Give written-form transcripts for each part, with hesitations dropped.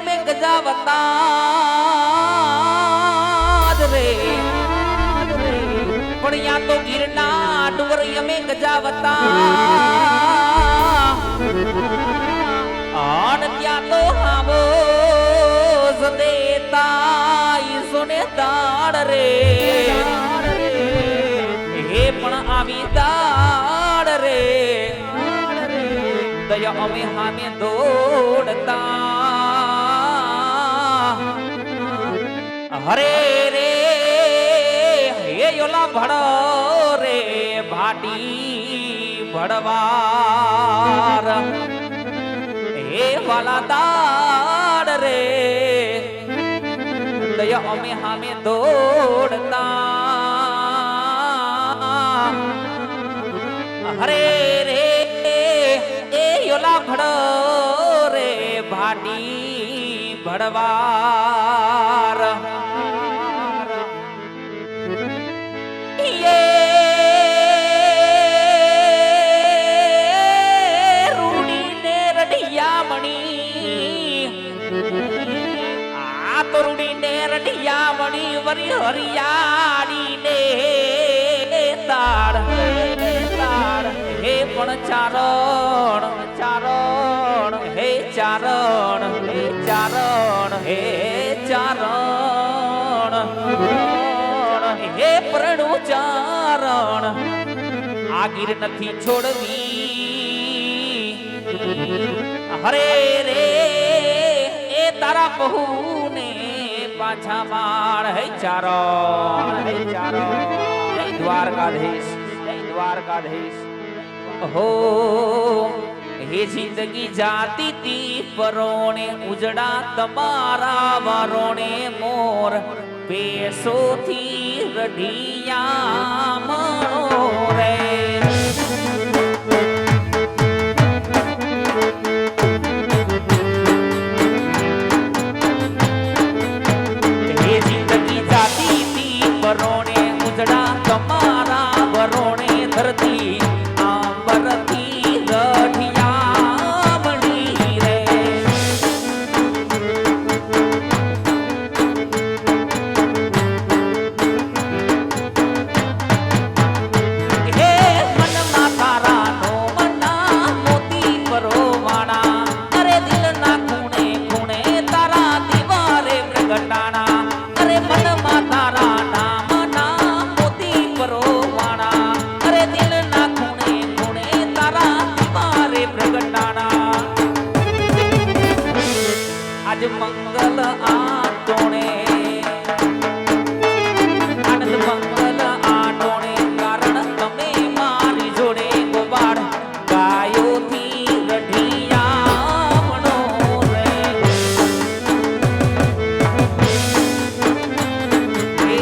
અમે ગજાવતા રે પણ યા તો ગીરના ડુંગર અમે ગજાવતા અને ત્યાં તો હામો દેતા ઈસોને દાડ રે હે પણ આવી દાડ રે દયા અમે હામે દોડતા હરે રે હે યોલા ભડો રે ભાટી ભડવાર હે વાલા દાડ રે દયા અમે હામે દોડતા હરે રે એ યોલા ભડો રે ભાટી ભડવાર રૂડીને રઢિયામણી આ તો રૂડીને રઢિયામણી વરી હરિયાળીને તાળ હે પણ ચારણ ચારણ હે ચારણ હે ચારણ હે ચારણ હે પ્રણુ ચારણ આ ગીર નથી છોડવી હરે રે એ તારા બહુને પાછા માળ હે ચારણ હે ચારણ જય દ્વારકાધીશ જય દ્વારકાધીશ હો હે જિંદગી જાતી તી પરોણે ઉજડા તમારા વરોણે મોર પેસોથી રઢિયા મણો રે હે જિંદગી જાતી તી પરોણે ઉજડા તમારા વરોણે ધરતી મંગલ આટોણે આનંદ મંગલ આટોણે કારણ તમે મારી જોડે ગોબાળ ગાયોથી રઢિયામણો રે એ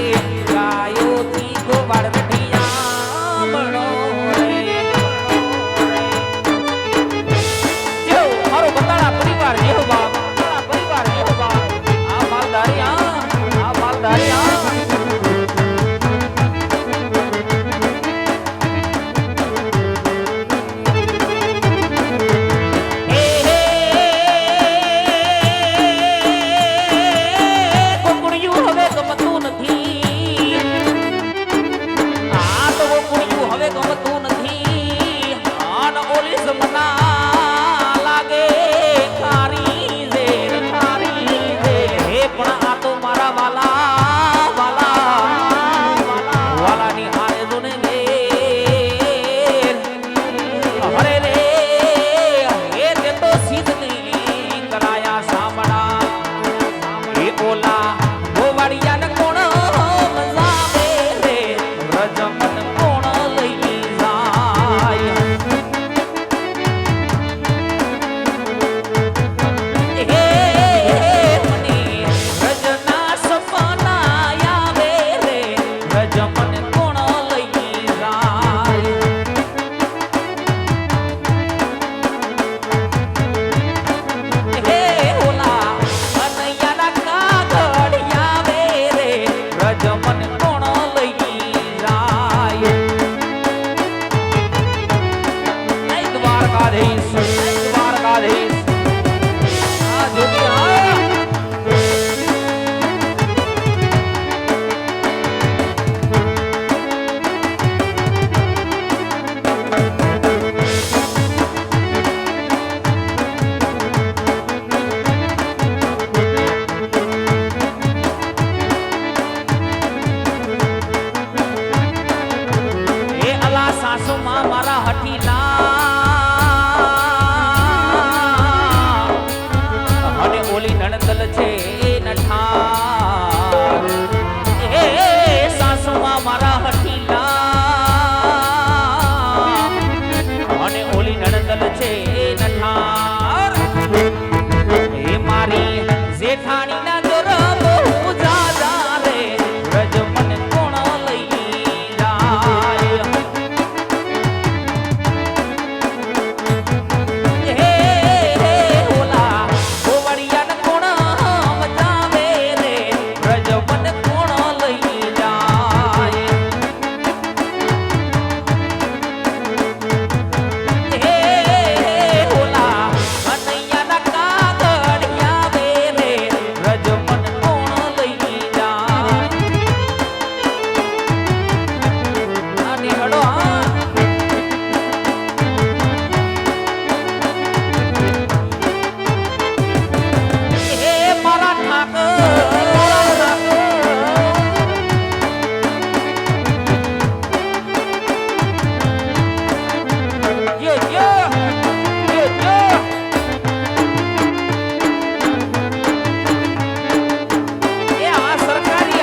ગાયોથી ગોબાળ રઢિયામણો રે જો મારો બતાડા પરિવાર જેવો બાપ દ્વારકાધીશ દ્વારકાધીશ આ જોગી આ સાસુમાં મારા હઠીલા અને ઓલી નણદલ છે નઠાર એ સાસુમાં મારા હઠીલા અને ઓલી નણદલ છે નઠાર એ મારી જેઠાણીના જોર બહુ જાજા રે રજ મને કોણ લઈ જાય હે ઓલા ગોવળિયાને કોણ મજાવે રે રજ મને કોણ લઈ જાય હે ઓલા કનૈયાના કાગળિયા વે રે રજ મને કોણ લઈ જાય આની હડો હે મારા ઠાકર યો યો એ આ સરકારી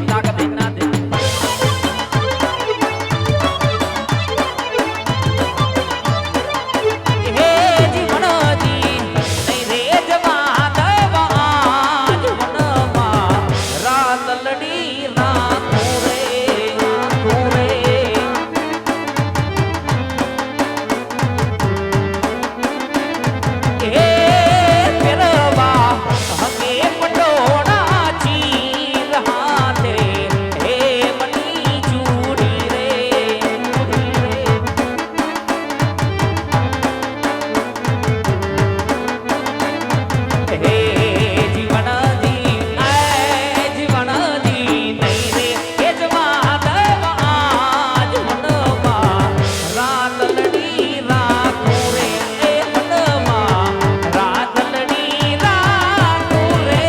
તાકત ના દે હે જીવનજી નહીં રે જવા દવા જીવનમાં રાત લડી રાખું રે હે ફેરવા હમે પટોળા ચીર હાથે હે મની ચૂડી રે હે જીવનજી નહીં રે એ જવા દવા જીવનમાં રાત લડી રાખું રે એ મનમાં રાત લડી રાખું રે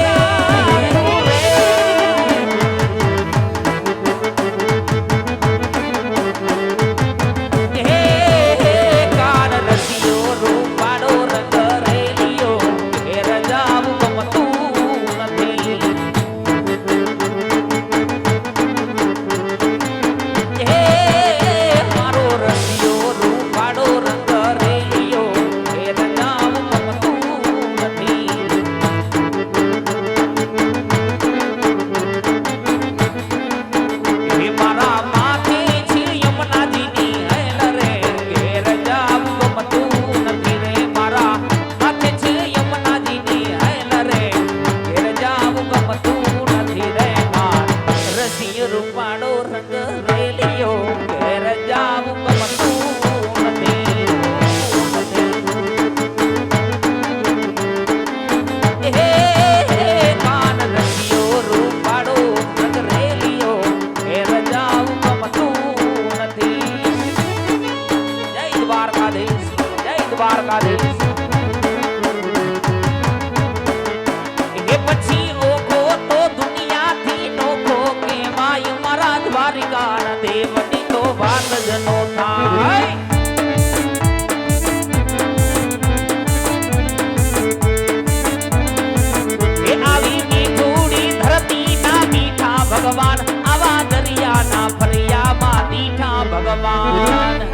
હે કાન રસિયો રૂપાળો રંગ રેલિયો ઘેર જાવું ગમતું નથી હે મારો રસિયો રૂપાળો રંગ રેલિયો ઘેર જાવું ગમતું નથી હે મારા માથે છે યમુનાજીની હેલ રે ઘેર જાવું ગમતું નથી રે મારા માથે છે યમુનાજીની હેલ રે ઘેર જાવું ગમતું નથી રે માર રસિયો રૂપાળો રંગ રેલિયો ઘેર જાવું ગમતું નથી હે કાન રસિયો રૂપાળો રંગ રેલિયો ઘેર જાવું ગમતું નથી જય દ્વારકાધીશ એ પછી ઓઘો તો દુનિયાથી નોખો કેવાય મારા દ્વારિકાના દેવની તો વાત જ નો થાય એ આવી મીઠુડી ધરતીના મીઠા ભગવાન આવા દરિયાના ફરિયામાં દીઠા ભગવાન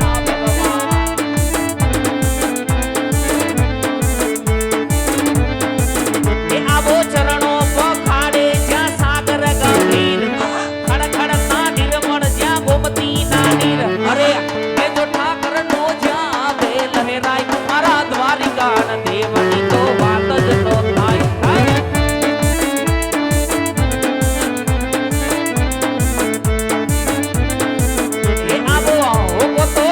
એ આવો ચરણો પખાડે જ્યાં સાગર ગંભીર ખડ ખડ ના નિર્મળ જ્યાં ગોમતી ના નીર અરે એ જો ઠાકર નો જ્યાં બે લહેરાય મારા દ્વારિકાના દેવની તો વાત જ નો થાય એ આવો હોગો તો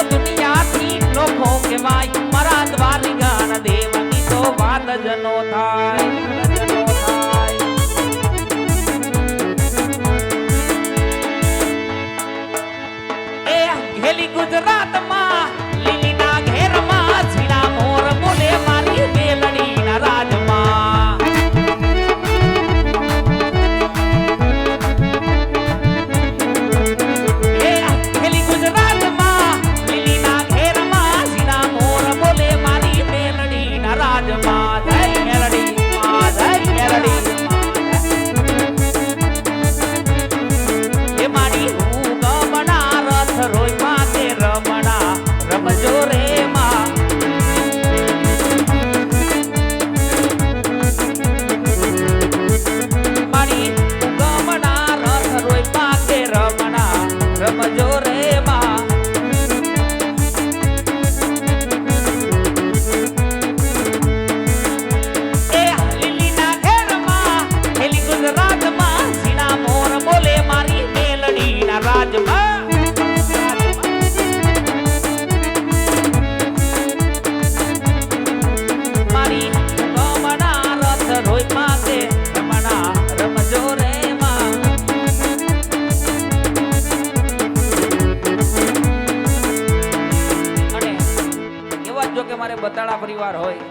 પરિવાર હોય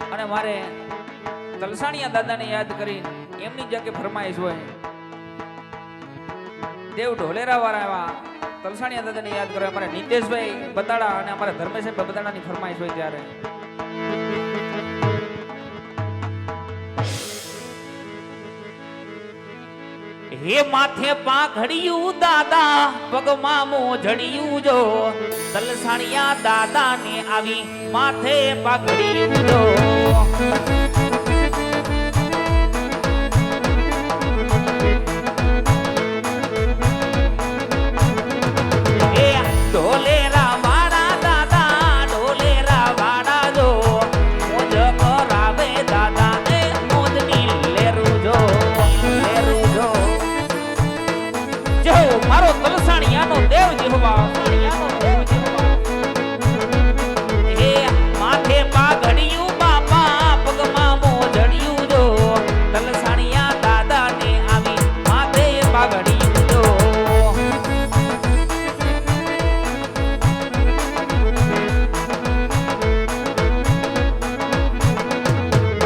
અને મારે તલસાણિયા દાદાને યાદ કરી એમની જગ્યાએ ફરમાઈશ હોય દેવ ઢોલેરા વાળા એવા તલસાણિયા દાદાને યાદ કરો અમારે નીતેશભાઈ બતાડા અને અમારા ધર્મેશભાઈ બતાડાની ફરમાઈશ હોય ત્યારે હે માથે પાઘડિયું દાદા પગમાં મોજડિયું જો તલસાણિયા દાદા ને આવી માથે પાઘડિયું જો એ ઢોલેરા વાળા દાદા ઢોલેરા વાળા જો મોજ કરાવે દાદા એ મોજની લેરું જો મારો તલસાણિયાનો દેવ જીહવા હે માથે પાઘડિયું બાપા પગમાં મોજડિયું જો તલસાણિયા દાદા ને આવી માથે પાઘડિયું જો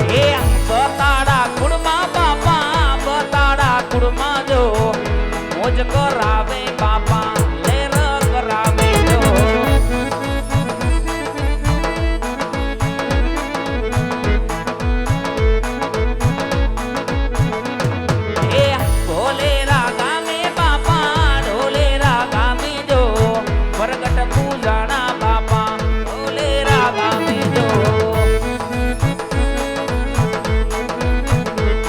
હે બતાડા કુડમાં બાપા બતાડા કુડમાં જો મોજ કરાવે બાપા લેર કરાવે જો એ ઢોલેરા ગામે બાપા ઢોલેરા ગામે જો વરગટ પૂજાણા બાપા ઢોલેરા ગામે જો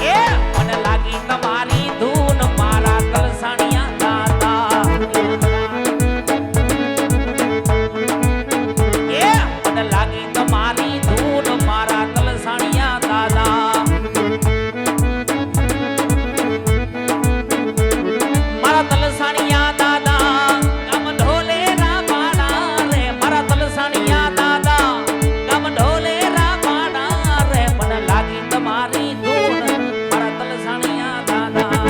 એ મને લાગી તમારી ધૂન મારા તલસાણિયા દાદા એ મને લાગી તમારી ધૂન મારા તલસાણિયા દાદા મારા તલસાણિયા દાદા ગામ ઢોલેરા પાડા રે મારા તલસાણિયા દાદા ગામ ઢોલેરા પાડા રે મને લાગી તમારી ધૂન મારા તલસાણિયા દાદા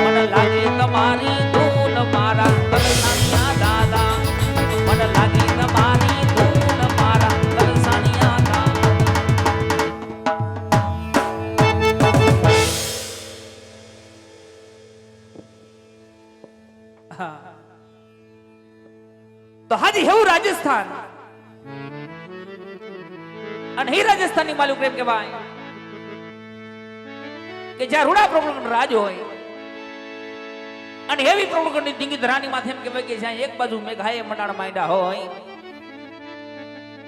મને લાગી તમારી ધૂન મારા તલસાણિયા દાદા મને લાગી તમારી ધૂન મારા તલસાણિયા દાદા તો હાજી હેવું રાજસ્થાન અને હે રાજસ્થાનની માલુક પ્રેમ કહેવાય કે જ્યાં રૂડા પ્રબળગઢ રાજ હોય અને હેવી પ્રબળગઢની ડીંગી ધરાની માથે એમ કહેવાય કે જ્યાં એક બાજુ મેઘાએ મંડાણ માંડ્યા હોય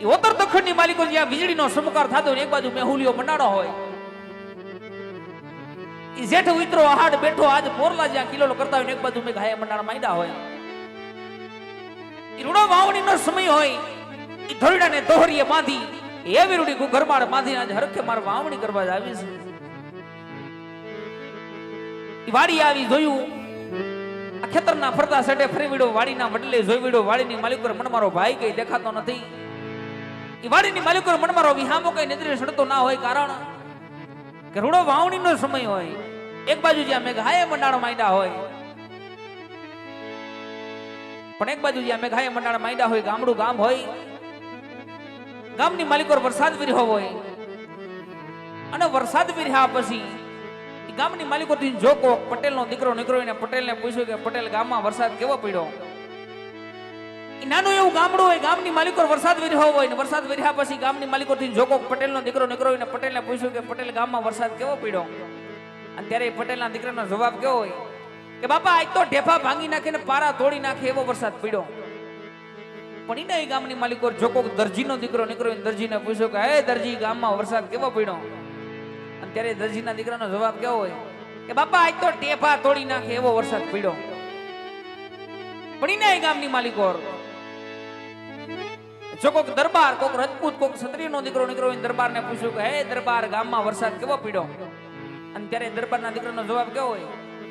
એ ઉત્તર દક્ષિણની માલિકો જ્યાં વીજળીનો સમકાર થતો હોય એક બાજુ મેહુલિયો મંડાણો હોય એ જેઠ ઉતરો આહાડ બેઠો આજ મોરલા જ્યાં કિલોલો કરતા હોય એક બાજુ મેઘાએ મંડાણ માંડ્યા હોય એ રૂડો વાવણીનો સમય હોય એ ધોરડાને દોહરીએ બાંધી એવી રૂડી ઘરમાળ બાંધી આજ હરખે માર વાવણી કરવા જ આવી છે વાડી આવી જોયું આ ખેતરના ફરતા સેટે ફરી વિડો વાડીના વડલે જોઈ વિડો વાડીની માલિકોર મન મારો ભાઈ કઈ દેખાતો નથી ઈ વાડીની માલિકોર મન મારો વિહામો કઈ નજરે સડતો ના હોય કારણ કે રૂડો વાવણીનો સમય હોય એક બાજુ જ્યાં મેઘાએ મંડાણ માંડ્યા હોય પણ એક બાજુ જ્યાં મેઘાએ મંડાણ માંડ્યા હોય ગામડું ગામ હોય ગામની માલિકોર વરસાદ વિરહો હોય અને વરસાદ વિરહ્યા પછી ગામની માલિકો થી જો કો પટેલ નો દીકરો નીકળ્યો એને પટેલ ને પૂછ્યું કે પટેલ ગામમાં વરસાદ કેવો પડ્યો એ નાનું એવું ગામડું હોય ગામની માલિકો વરસાદ વિરહ્યો હોય ને વરસાદ વિરહ્યા પછી ગામની માલિકો થી જો કો પટેલ નો દીકરો નીકળ્યો એને પટેલ ને પૂછ્યું કે પટેલ ગામમાં વરસાદ કેવો પડ્યો અને ત્યારે પટેલના દીકરાનો જવાબ કેવો હોય કે બાપા આજ તો ઢેફા ભાંગી નાખે ને પારા તોડી નાખે એવો વરસાદ પડ્યો પણ એ ગામની માલિકો જો કો દરજીનો દીકરો નીકળ્યો દરજીને પૂછ્યું કે હે દરજી ગામમાં વરસાદ કેવો પડ્યો ત્યારે દરજીના દીકરાનો જવાબ કેવો હોય કે બાપા આજ તો ટેફા તોડી નાખે એવો વરસાદ પડ્યો પણ એ ગામની માલિકો જો કોક દરબાર કોક રાજપૂત કોક ક્ષત્રિયનો દીકરો નીકળ્યો દરબારને પૂછ્યું કે હે દરબાર ગામમાં વરસાદ કેવો પડ્યો અને ત્યારે દરબારના દીકરાનો જવાબ કેવો હોય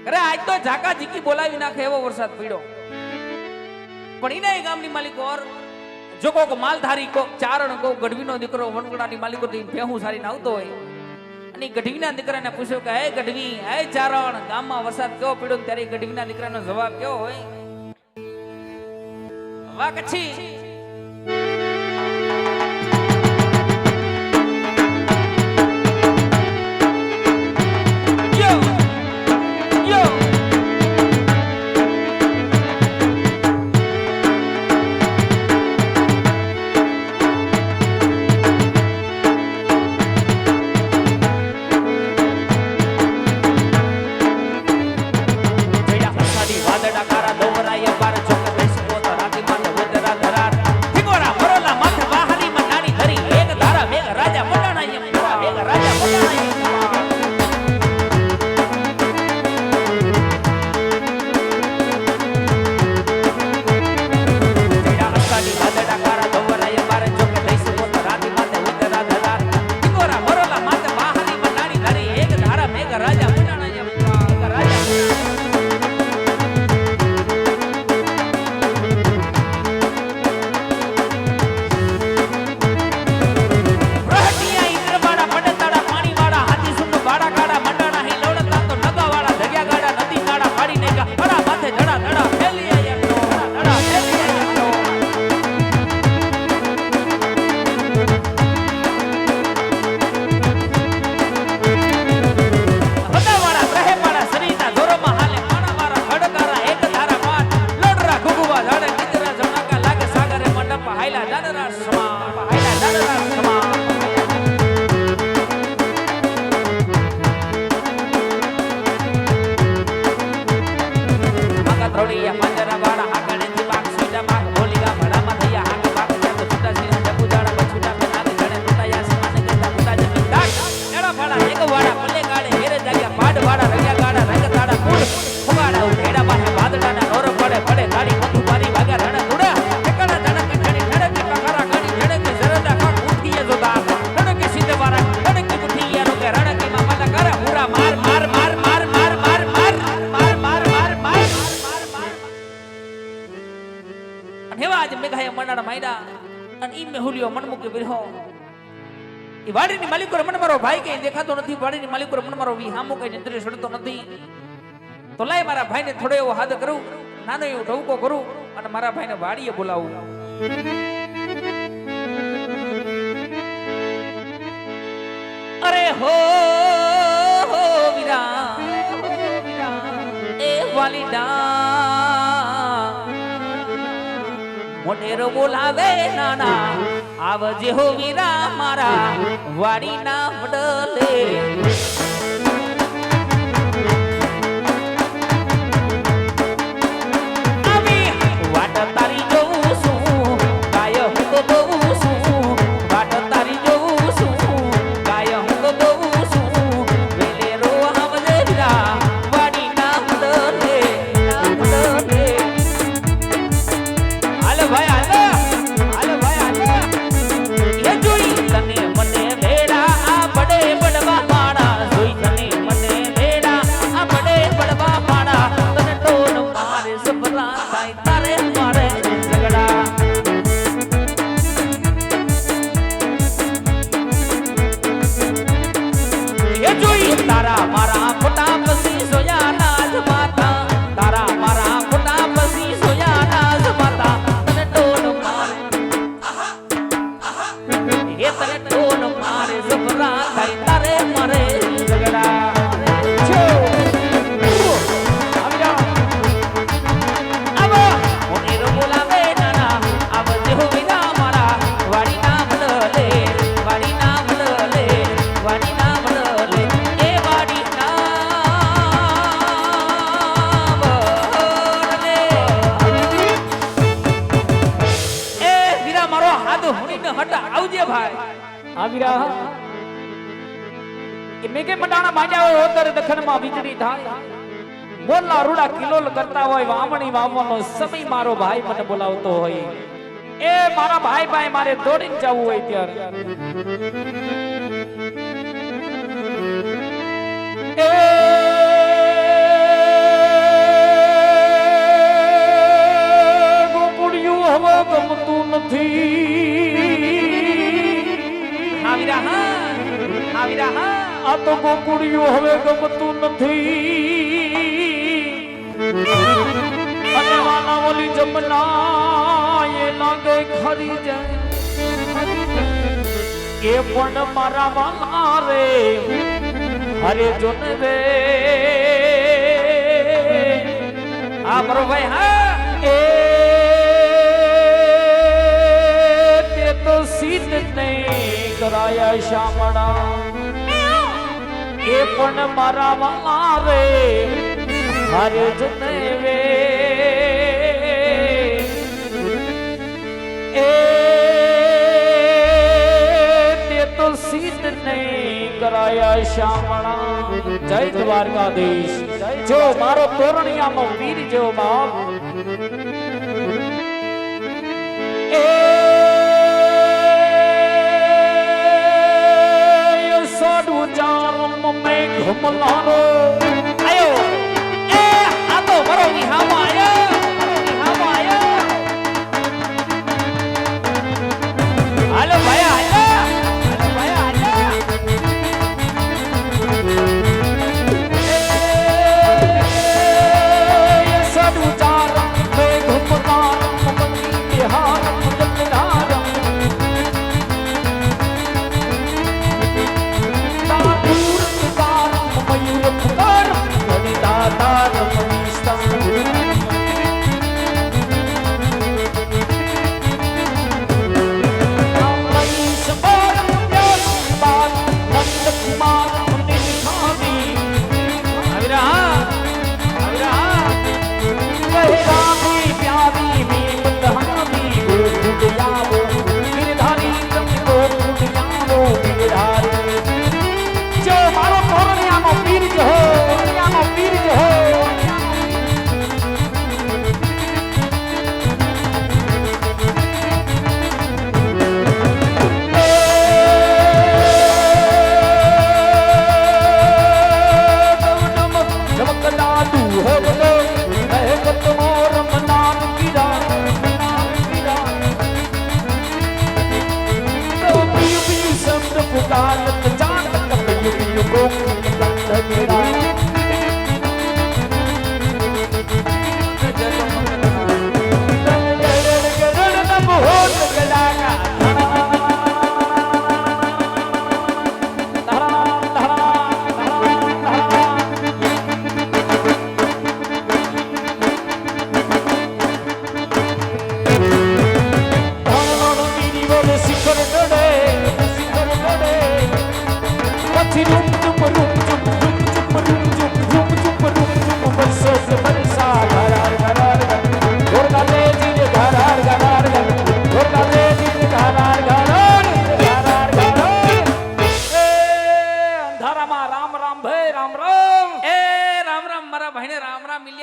અરે આજ તો ઝાકા ઝીકી બોલાવી નાખે એવો વરસાદ પડ્યો પણ એ ગામની માલિકો જો કોક માલધારી કોક ચારણ કોક ગઢવીનો દીકરો વનગડાની માલિકો થી ભેહું સારીને આવતો હોય અને ગઢવીના દીકરાને પૂછ્યું કે હે ગઢવી હે ચારણ ગામમાં વરસાદ કેવો પડ્યો ત્યારે ગઢવીના દીકરાનો જવાબ કેવો હોય વાહ કચ્છી ખોડિયા પાંજરા વાળા આગળ થી બાગ સોજા બાગ બોલીગા ભડામાં થયા હાક બાગ તો છૂટા છે જબુ જાડા બછુટા કે નાગ જણે ટૂટાયા સમાને ગતા ટૂટા જમી દાગ એડા ફાડા એક વાડા પલ્લે ગાડે હેરે જાગ્યા પાડ વાડા રગ્યા ગાડા રંગ તાડા કુડ ફુગાડા ઉઠેડા પાસે વાદળાના નોર પડે પડે ગાડી બંધુ મારી વાગ્યા રણા દુડા એકડા ધડક ઠણી ધડક કકરા ગાડી ધડક જરદા કા ઉઠીએ જોતા ધડક સીધે વાળા ધડક ઉઠીએ નો કે રણકી માં મલા કરે હુરા માર માર માર માર માર માર માર માર માર માર માર હેવા આજ મેઘાય મનાડા માયડા અને ઈ મેહુલિયો મનમુકે વિરહો ઈ વાડીની માલિકો મન મારો ભાઈ કે દેખાતો નથી વાડીની માલિકો મન મારો વી હામો કઈ નજરે સડતો નથી તો લાય મારા ભાઈને થોડો એવો હાથ કરું નાનો એવો ઢવકો કરું અને મારા ભાઈને વાડીએ બોલાવું અરે હો વીરા એ વાલીડા મોટેરો બોલાવે નાના આવજે હો વીરા મારા વાડીના વડલે આવી વાટ તારી જોઉં છું ગાય હું તો જોઉં છું વાટ તારી જોઉં છું ગાય હું તો જોઉં છું વેલે રો આવજે વીરા વાડીના વડલે હાલે ભાઈ હાલે ભાઈ હાલે એ જોઈ તને મને વેડા આ બડે બડવા માણા જોઈ તને મને વેડા આ બડે બડવા માણા તને ટોન મારે સપના થાય તારે મારે ઝગડા એ જોઈ તારા મારા ફોટા પછી સોયા નાજ માતા તારા મારા ફોટા પછી સોયા નાજ માતા તને ટોન મારે એ તને ટોન મારે સપના થાય તારે મારે ઝગડા છો આવો મોનેરો બોલાવે નાના આવજે હો વીરા મારા વાડીના વડલે વાડીના વડલે વાડીના વડલે એ વાડીના વડલે એ વીરા મારો હાથ હુણીને હટ આવજે ભાઈ આ વીરા એ મેઘે મડાણા બાજા હોય ઓતર દખણમાં વીજળી થાય મોરલા રૂડા કિલોલ કરતા હોય વામણી વાવવાનો સમય મારો ભાઈ મને બોલાવતો હોય એ મારા ભાઈ ભાઈ મારે દોડીને જવું હોય ત્યારે એ ગોકુડિયું હવે ગમતું નથી હા વીરા હા હા વીરા હા આ તો ગોકુડિયું હવે ગમતું નથી અને વાના ઓલી જમના એ લાગે ખરી જાય એ પણ મારા વાલા રે હરે જોને રે આ મારો ભાઈ હા એ તે તો સિદ્ધ નહીં કરાયા શામળા એ પણ મારા વાલા રે હરે જને વે એ તે તો સિદ્ધ નહીં કરાયા શામળા જય દ્વારકાધીશ જો મારો તોરણિયાનો વીર જેવો બાપ એ સાડું ચારમ મેં ઘમલાનો આયો એ આ તો મારો વિહામો આયો વિહામો આયો હાલો ભાઈ આયો હાલો ભાઈ આયો એ સાડું ચારમ મેં ઘમલાનો મંદી બિહાર મુદલનાર તાર મયુર પુકાર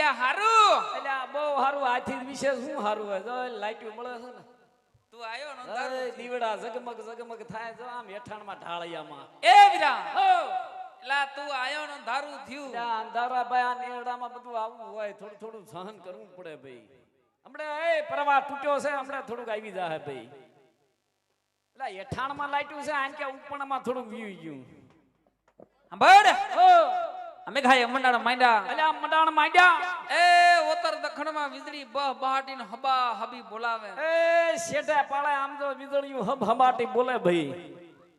વિદ્યા હારું એટલે આ બહુ સારું આથી વિશેષ શું સારું હોય જો લાઈટ મળે છે ને તું આયો ને અરે દીવડા ઝગમગ ઝગમગ થાય જો આમ હેઠાણમાં ઢાળિયામાં એ વીરા હો એલા તું આયો ને ધારું થયું આ અંધારા ભાઈ આ નેરડામાં બધું આવું હોય થોડું થોડું સહન કરવું પડે ભાઈ હમણાં એ પ્રવાહ તૂટ્યો છે હમણાં થોડુંક આવી જાય ભાઈ એટલે હેઠાણમાં લાઈટ્યું છે આન કે ઉપરણમાં થોડુંક વીયું ગયું સાંભળ ઓ અમે ખાય મંડાણ માંડ્યા એટલે આ મંડાણ માંડ્યા એ ઉત્તર દક્ષિણમાં વીજળી બહાટીને હબા હબી બોલાવે એ શેઠે પાળે આમ તો વીજળીયું હબ હબાટી બોલે ભાઈ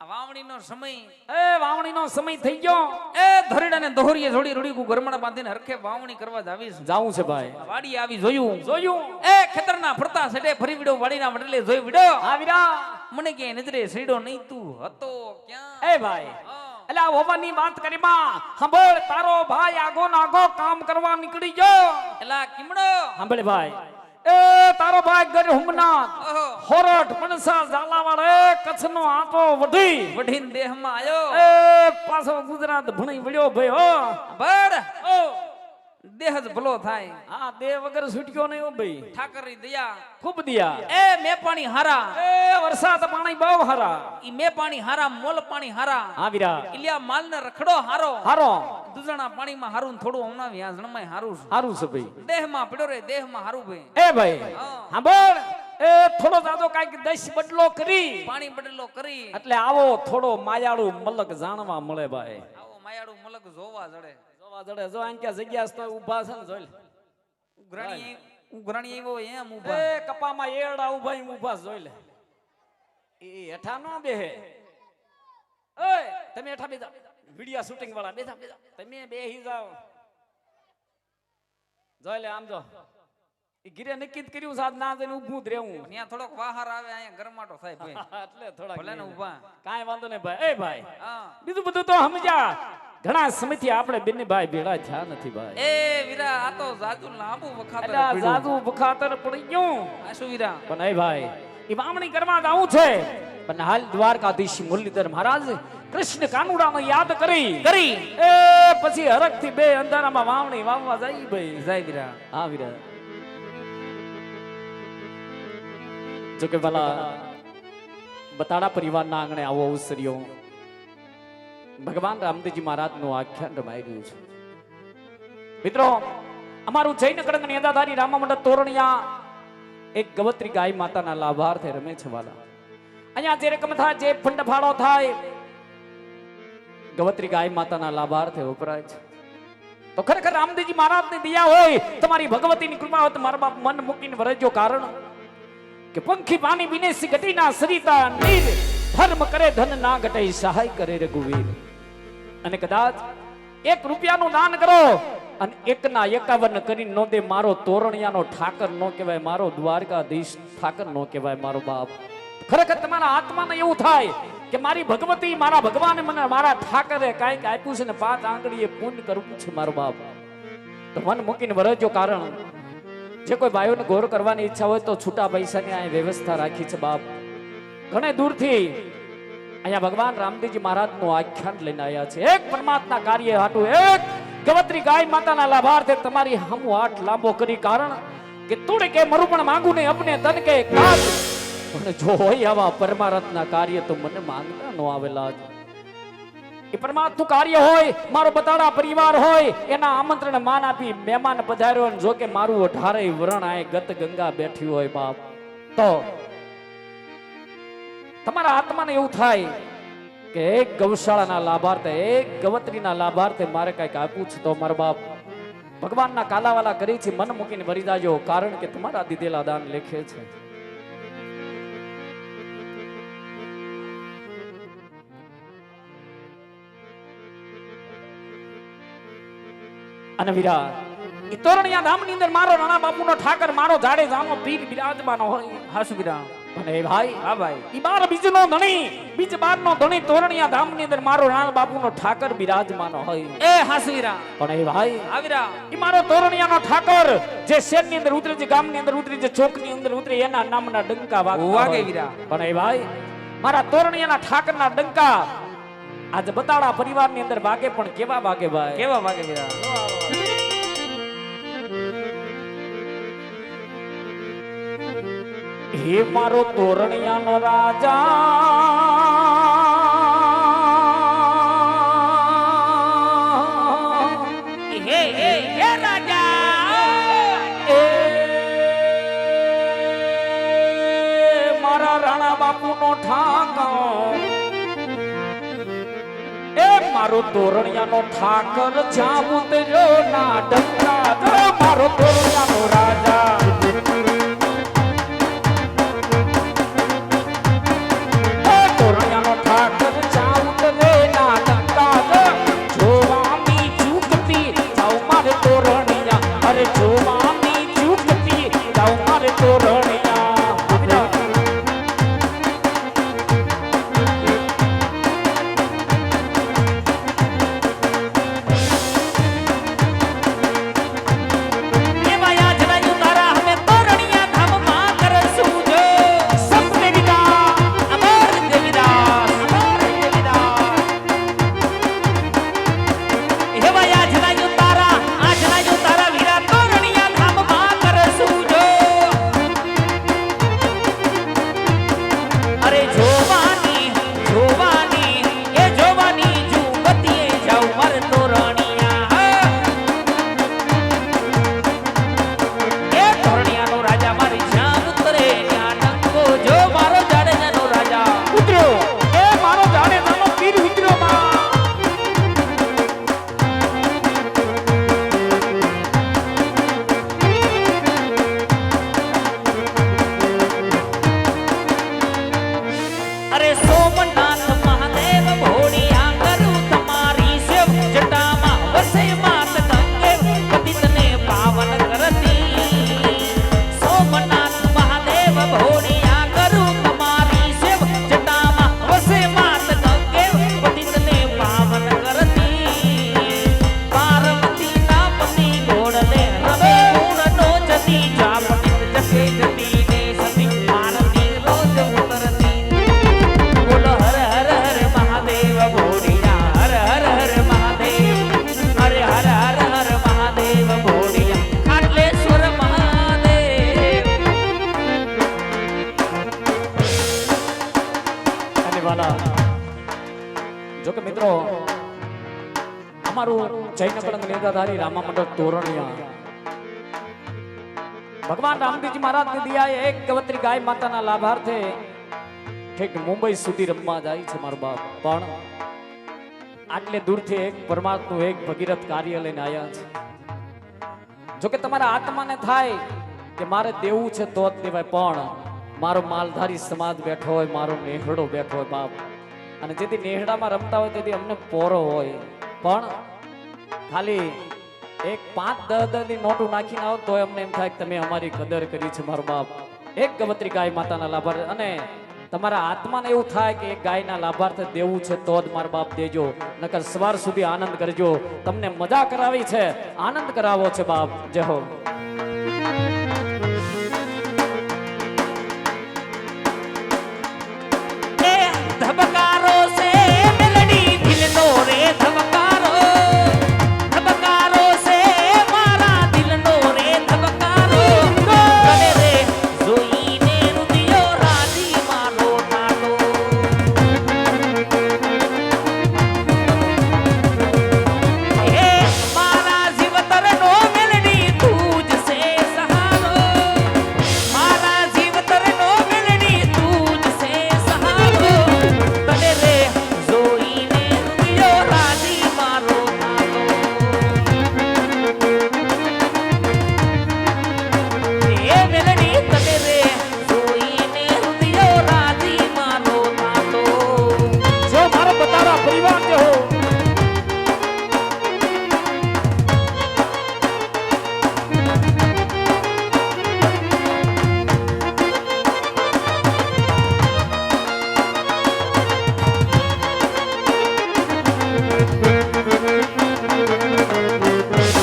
આ વાવણીનો સમય એ વાવણીનો સમય થઈ ગયો એ ધરીડાને દોહરીએ જોડી રૂડી ગરમણા બાંધીને હરખે વાવણી કરવા જાવીશ જાવું છે ભાઈ વાડી આવી જોયું જોયું એ ખેતરના ફરતા સેડે ફરી વિડો વાડીના વડલે જોઈ વિડો આ વીરા મને કે નજરે સીડો નહીં તું હતો ક્યાં એ ભાઈ એટલે આ હોવાની વાત કરી માં સાંભળ તારો ભાઈ આગો નાગો કામ કરવા નીકળી ગયો એલા કિમડો સાંભળ ભાઈ એ તારો ભાઈ ગર હુમનાથ ઓહો હોરઠ મનસા ઝાલાવાડ એ કચ્છનો આંટો વઢી વઢીન દેહમાં આયો એ પાછો ગુજરાત ભણી વળ્યો ભાઈ હો બળ ઓ દેહ જ ભલો થાય હા દેહ વગર છૂટ્યો નહીં હો ભાઈ ઠાકરની દયા ખૂબ દિયા એ મે પાણી હારા એ વરસાદ પાણી બહુ હારા ઈ મે પાણી હારા મોલ પાણી હારા હા વીરા ઇલિયા માલ ને રખડો હારો હારો દુજણા પાણીમાં હારું ને થોડું હમણાં વ્યાજણમાં હારું છે. હારું છે ભાઈ દેહમાં પડ્યો રે દેહમાં હારું ભાઈ એ ભાઈ હા બોલ એ થોડો જાદો કાંઈક દસ બદલો કરી પાણી બદલો કરી એટલે આવો થોડો માયાળુ મલક જાણવા મળે ભાઈ આવો માયાડું મલક જોવા જડે જોવા જડે જો આમ કે જગ્યા તો ઊભા છે ને જોઈ લે. ઉઘરાણી આવ્યો એમ ઊભા એ કપામાં એરડા ઊભા એમ ઊભા છે, જોઈ લે એ હેઠા નો બેહે ઓય તમે હેઠા બેસા વિડિયો શૂટિંગ વાળા બેસા બેસા તમે બેહી જાઓ જોઈ લે આમ જો એ ગીરે નક્કી જ કર્યું સાદ ના જઈને ઊભું જ રહેવું ત્યાં થોડોક વાહાર આવે અહીંયા ગરમાટો થાય ભાઈ એટલે થોડા ભલે ને ઊભા કાંઈ વાંધો નહીં ભાઈ એ ભાઈ હા બીજું બધું તો સમજ્યા ઘણા સમયથી આપણે બંને ભાઈ ભેળા થયા નથી ભાઈ એ વીરા આ તો જાજુ લાંબુ વખાતર એટલે આ પડ્યું. જાદુ બખાતર પડી ગયું આ શું વીરા પણ એ ભાઈ એ વામણી કરવા જાવું છે પણ હાલ દ્વારકાધીશ મુરલીધર મહારાજ કૃષ્ણ કાનુડાને યાદ કરી એ પછી હરખથી બે અંધારામાં વાવણી વાવવા જાય ભાઈ જય વીરા હા વીરા જો કે ભલા બતાડા પરિવારના આંગણે આવો અવસર્યો ભગવાન રામદેવજી મહારાજનું આખ્યાન રમાઈ છે મિત્રો અમારું જયનગરની અદાધારી રામામંડળ તોરણિયા એક ગવત્રી ગાય માતાના લાભાર્થે રમે છે વાલા અહીંયા જે રકમ થાય જે ફંડ ફાળો થાય ગવત્રી ગાય માતાના લાભાર્થે વપરાય છે તો ખરેખર રામદેવજી મહારાજની દયા હોય તમારી ભગવતીની કૃપા હોય તો મારા બાપ મન મૂકીને વરજો કારણ કે પંખી પાણી વિનેસી ઘટીના સરિતા નીર ધર્મ કરે ધન ના ઘટે સહાય કરે રઘુવીર અને કદાચ 1 રૂપિયાનું દાન કરો અને 1 ના 51 કરીને નો દે મારો તોરણિયાનો ઠાકર નો કહેવાય મારો દ્વારકાધીશ ઠાકર નો કહેવાય મારો બાપ ખરેખર તમારા આત્માને એવું થાય કે મારી ભગવતી મારા ભગવાને મને મારા ઠાકરે કાંઈક આપ્યું છે ને 5 આંગળીએ પુણ્ય કરવું છે મારો બાપ તો મન મૂકીને વરજો કારણ જે કોઈ ભાઈઓને ગૌર કરવાની ઈચ્છા હોય તો છૂટા પૈસાની આ વ્યવસ્થા રાખી છે બાપ ઘણે દૂરથી અહીંયા ભગવાન રામદેવજી મહારાજનું આખ્યાન લઈને આવ્યા છે એક પરમાત્મા કાર્ય હાટું એક ગવત્રી ગાય માતાના લાભાર્થે તમારી હમુ હાથ લાંબો કરી કારણ કે તુડ કે મરું પણ માંગુ ને અપને તન કે કાજ પણ જો હોય આવા પરમાત્મા કાર્ય તો મને માંગતા નો આવેલા એ પરમાત્મા કાર્ય હોય મારો બતાડા પરિવાર હોય એના આમંત્રણ માન આપી મહેમાન પધાર્યો અને જો કે મારું 18 વરણ આય ગત ગંગા બેઠી હોય બાપ તો તમારા આત્માને એવું થાય કે એક ગૌશાળાના લાભાર્થે એક ગવત્રીના લાભાર્થે મારે કઈક આપ્યું છે તો મારા બાપ ભગવાનના કાલાવાલા કરી છે મન મૂકીને ભરી જાજો કારણ કે તમારા દીધેલા દાન લેખે છે અને વીરા ઈ તોરણિયા ધામની અંદર મારો રાણા બાપુનો ઠાકર મારો જાડે જામો પીર બિરાજમાનો હોય હાસુ વીરા અને એ ભાઈ હા ભાઈ ઈ બાર બીજનો ધણી બીજ બારનો ધણી તોરણિયા ધામની અંદર મારો રાણા બાપુનો ઠાકર બિરાજમાનો હોય એ હાસુ વીરા પણ એ ભાઈ હા વીરા ઈ મારો તોરણિયાનો ઠાકર જે શેરની અંદર ઉતરે છે ગામની અંદર ઉતરે છે ચોકની અંદર ઉતરે એના નામના ડંકા વાગે વીરા પણ એ ભાઈ મારા તોરણિયાના ઠાકરના ડંકા આજે બતાડા પરિવારની અંદર વાગે પણ કેવા વાગે ભાઈ કેવા વાગે વીરા હે મારો તોરણિયાનો રાજા હે હે હે રાજા એ મારા રાણા બાપુનો ઠાકર એ મારો તોરણિયાનો ઠાકર જ્યાં ઉતર્યો ના ડંકા મારો તોરણિયાનો રાજા તોરણિયાનો ઠાકર જ્યાં ઉતરે ના ડંકા જોવાની ચૂકતી જાઉં મારે તોરણિયા અરે જોવાની ચૂકતી જાઉં મારે તોરણિયા એવા યાજનાયું તારા હમે તોરણિયા ધામમાં કરશું જો સપને વિદા અમર દેવીદાસ એવા યાજનાયું તારા આજનાયું તારા વીરા તોરણિયા ધામમાં કરશું જો અરે જોવાની જોવાની એ જોવાની જુગતીએ જાઉં મારે તોરણિયા એ તોરણિયાનો રાજા મારી જ્યાં ઉતરે ત્યાં ડંકો જો મારો જાડેજાનો રાજા ઉતરો એ મારો જાડેજાનો પીર ઉતરો માં અરે સોમનાથ મહાદેવ ભોળિયા કરું તમારી સેવ જટામાં વસે માત ગંગે પતિતને પાવન કરતી સોમનાથ મહાદેવ ભોળિયા કરું તમારી સેવ જટામાં વસે માત ગંગે પતિતને પાવન કરતી પાર્વતી ના પતિ ઘોડલે રવે ગુણનો જતી જા પતિત જશે જતી ને સતી આરતી રોજ ઉતરતી બોલો હર હર હર મહાદેવ ભોળિયા હર હર હર મહાદેવ અરે હર હર હર મહાદેવ ભોળિયા ખાટલેશ્વર મહાદેવ અને વાલા જો કે મિત્રો અમારું જયનકળંગ નેતાધારી રામા મંડળ તોરણિયા ભગવાન રામદેવજી મહારાજની દિયાએ એક કવત્રી ગાય માતાના લાભાર્થે ઠેક મુંબઈ સુધી રમવા જાય છે મારો બાપ પણ આટલે દૂરથી એક પરમાત્માનું એક ભગીરથ કાર્ય લઈને આવ્યા છે જો કે તમારા આત્માને થાય કે મારે દેવું છે તો જ દેવાય પણ મારો માલધારી સમાજ બેઠો હોય મારો નેહડો બેઠો હોય બાપ અને જેથી નેહડામાં રમતા હોય તેથી અમને પોરો હોય પણ ખાલી એક 5-10 ની નોટું નાખીને આવો તો અમને એમ થાય કે તમે અમારી કદર કરી છે મારો બાપ એક ગવત્રી ગાય માતાના લાભાર્થ અને તમારા આત્માને એવું થાય કે એક ગાયના લાભાર્થ દેવું છે તો જ મારા બાપ દેજો નકર સવાર સુધી આનંદ કરજો તમને મજા કરાવી છે આનંદ કરાવો છે બાપ જય હો એ ધબકારો સે મેલડી દિલનો રે ધબકારો ધબકારો સે મારા દિલનો રે ધબકારો કને રે જોઈને રુદિયો રાજી મારો થાતો એ મારા જીવતરનો મેલડી તું જ સે સહારો મારા જીવતરનો મેલડી તું જ સે સહારો તને રે જોઈને રુદિયો રાજી મારો થાતો એ મેલડી તને રે જોઈને રુદિયો રાજી મારો થાતો જો મારો બતારા પરિવાર જે હો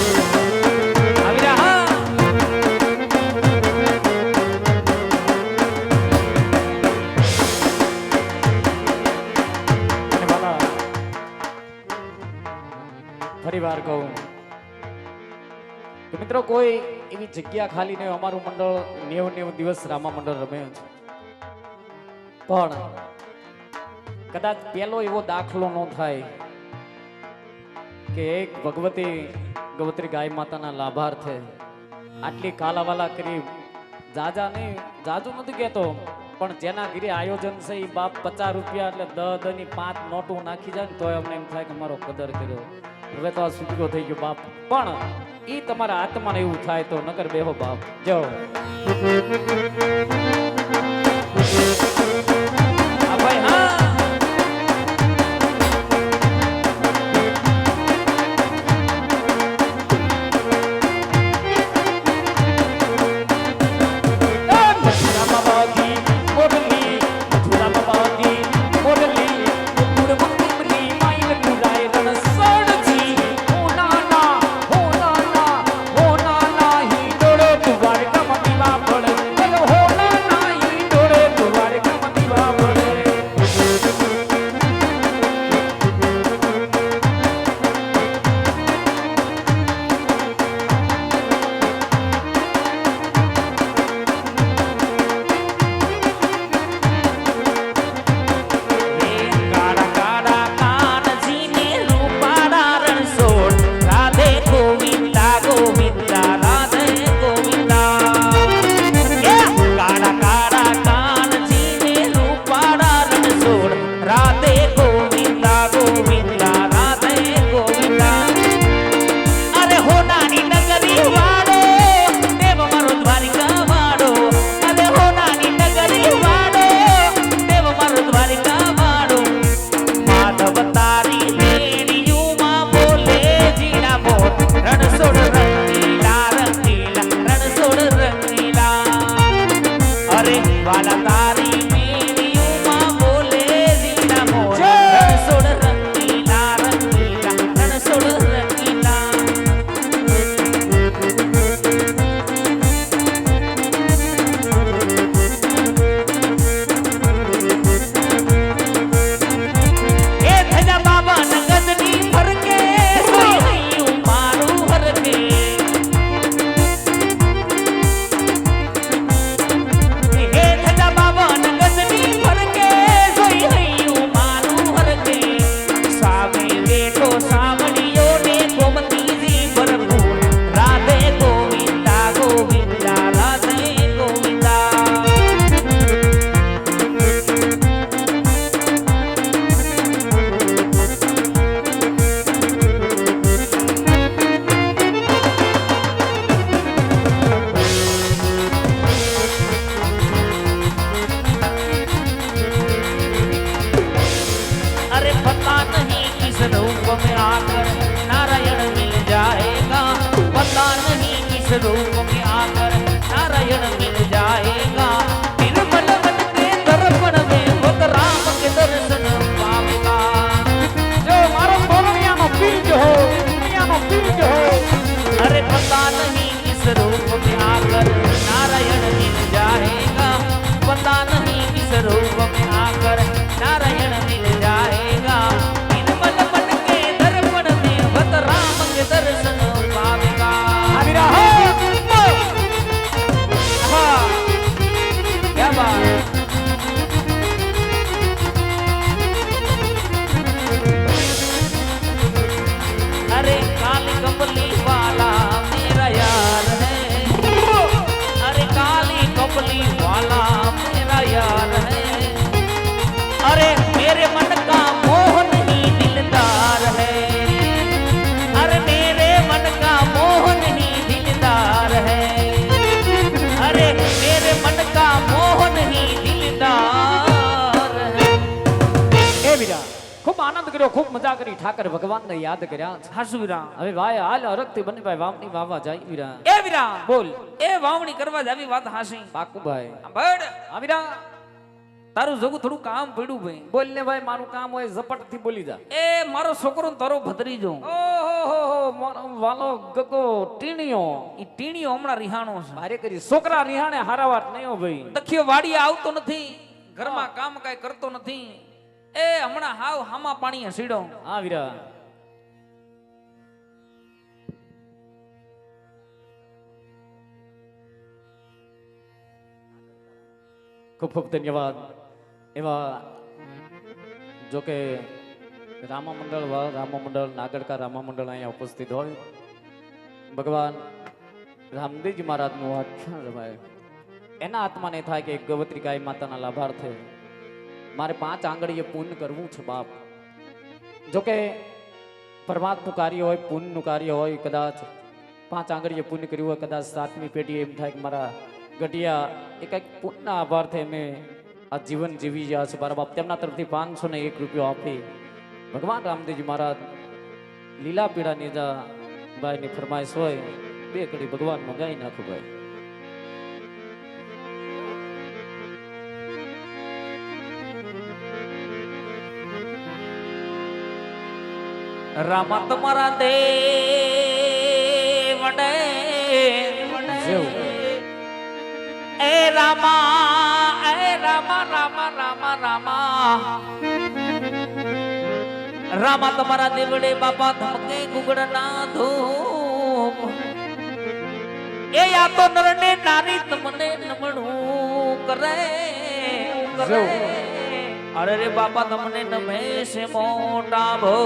આવી રહ્યા અને વાલા ફરી વાર કહું કે મિત્રો કોઈ એવી જગ્યા ખાલી નહીં. અમારું મંડળ 90 દિવસ રામા મંડળ રમે છે. પણ કદાચ પેલો એવો દાખલો ન થાય કે એક ભગવતી ગવત્રી ગાય માતાના લાભાર્થે આટલી કાલાવાલા કરી જાજા નહીં, જાજુ નથી કહેતો, પણ જેના ઘરે આયોજન છે એ બાપ 50 રૂપિયા એટલે 10 ની 5 નોટો નાખી જાય ને તોય અમને એમ થાય કે મારો કદર કર્યો. હવે તો આ સુધરો થઈ ગયો બાપ. પણ એ તમારા આત્માને એવું થાય તો નકર બેહો બાપ. જો હા ભાઈ હા. रूप में आकर नारायण मिल जाएगा। निर्मल मन के दर्पण में खुद राम के दर्शन पावेगा। जो मारो बोलिया नो पीज हो, दुनिया नो पीज हो। अरे पता नहीं किस रूप में आकर नारायण मिल जाएगा। पता नहीं किस रूप में आकर नारायण मिल जाएगा। निर्मल मन के दर्पण में खुद राम के दर्शन पावेगा। क्या बात। अरे काली कमली वाला मेरा यार है। अरे काली कमली वाला मेरा यार है। अरे मेरे मन का मोहन ही दिलदार है। अरे मेरे मन का मोहन ही दिलदार है। अरे मेरे मन का मोहन ही दिलदार है। ए वीरा खूब आनंद કર્યો, खूब મજા કરી, ઠાકર ભગવાનને યાદ કર્યા. હાસુ વીરા હવે ભાઈ હાલ અરગથી બની ભાઈ વાવણી વાવવા જાય વીરા. એ વીરા બોલ. એ વાવણી કરવા જ આવી વાત હાસી. પાકું ભાઈ. બડ હા વીરા તારું જગું થોડું કામ પડ્યું ભાઈ. બોલ ને ભાઈ, મારું કામ હોય ઝપટથી બોલી જા. એ મારો છોકરો ને તારો ભત્રીજો. ઓહો મારો વાલો ગગો ટીણીઓ. ઈ ટીણીઓ હમણાં રિહાણો છે. મારે કરી છોકરા રિહાણે હારા વાત નહીં હો ભાઈ. દખિયો વાડી આવતો નથી, ઘરમાં કામ કાઈ કરતો નથી. એ હમણાં હાવ હામા પાણીએ સીડો. હા વીરા ખૂબ ખૂબ ધન્યવાદ. એવા જો કે રામા મંડળ નાગરકા રામા મંડળ અહીંયા ઉપસ્થિત હોય, ભગવાન રામદેવજી મહારાજનું આખ્યાન રમાય, એના આત્માને થાય કે ગવત્રી ગાય માતાના લાભાર્થે મારે 5 આંગળીએ પુણ્ય કરવું છે બાપ. જો કે પરમાત્માનું કાર્ય હોય, પુણ્યનું કાર્ય હોય, કદાચ 5 આંગળીએ પુણ્ય કર્યું હોય, કદાચ 7મી પેઢી એમ થાય કે મારા ગઢિયા એ કંઈક પુણ્યના આભારથી અમે આ જીવન જીવી ગયા છે મારા બાપ. તેમના તરફથી 501 રૂપિયો આપી ભગવાન રામદેવજી મહારાજ લીલા પીળા નેજા ભાઈની ફરમાઈશ હોય 2 કડી ભગવાનમાં ગાઈ નાખો ભાઈ. રામા તમારા દેવ વડે એ રામા રામા રામા રામા તમારા દેવડે બાપા ધમકે ગુગડના ધૂમ એ યા તો નરને નારી તમને નમણું કરે. અરે રે બાપા તમને નમે છે મોટા ભો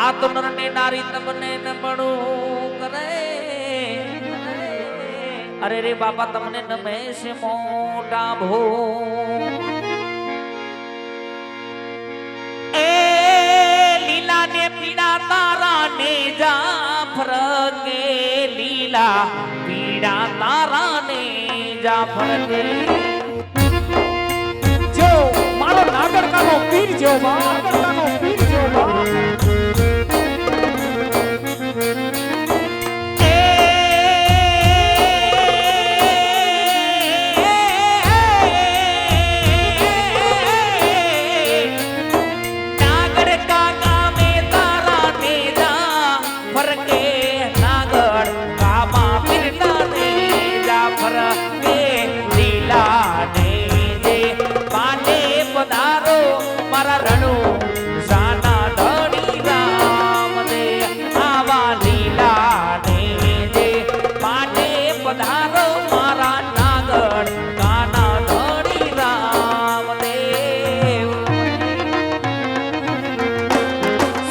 આ તો નરને નારી તમને નમણું કરે. અરે રે બાપા તમને નમે છે મોટા ભો એ લીલા ને પીડા તારા ને જાફર કે લીલા પીડા તારા ને જાફર કે જો મારો નાગરકાનો પીર જો નાગરકાનો પીર જો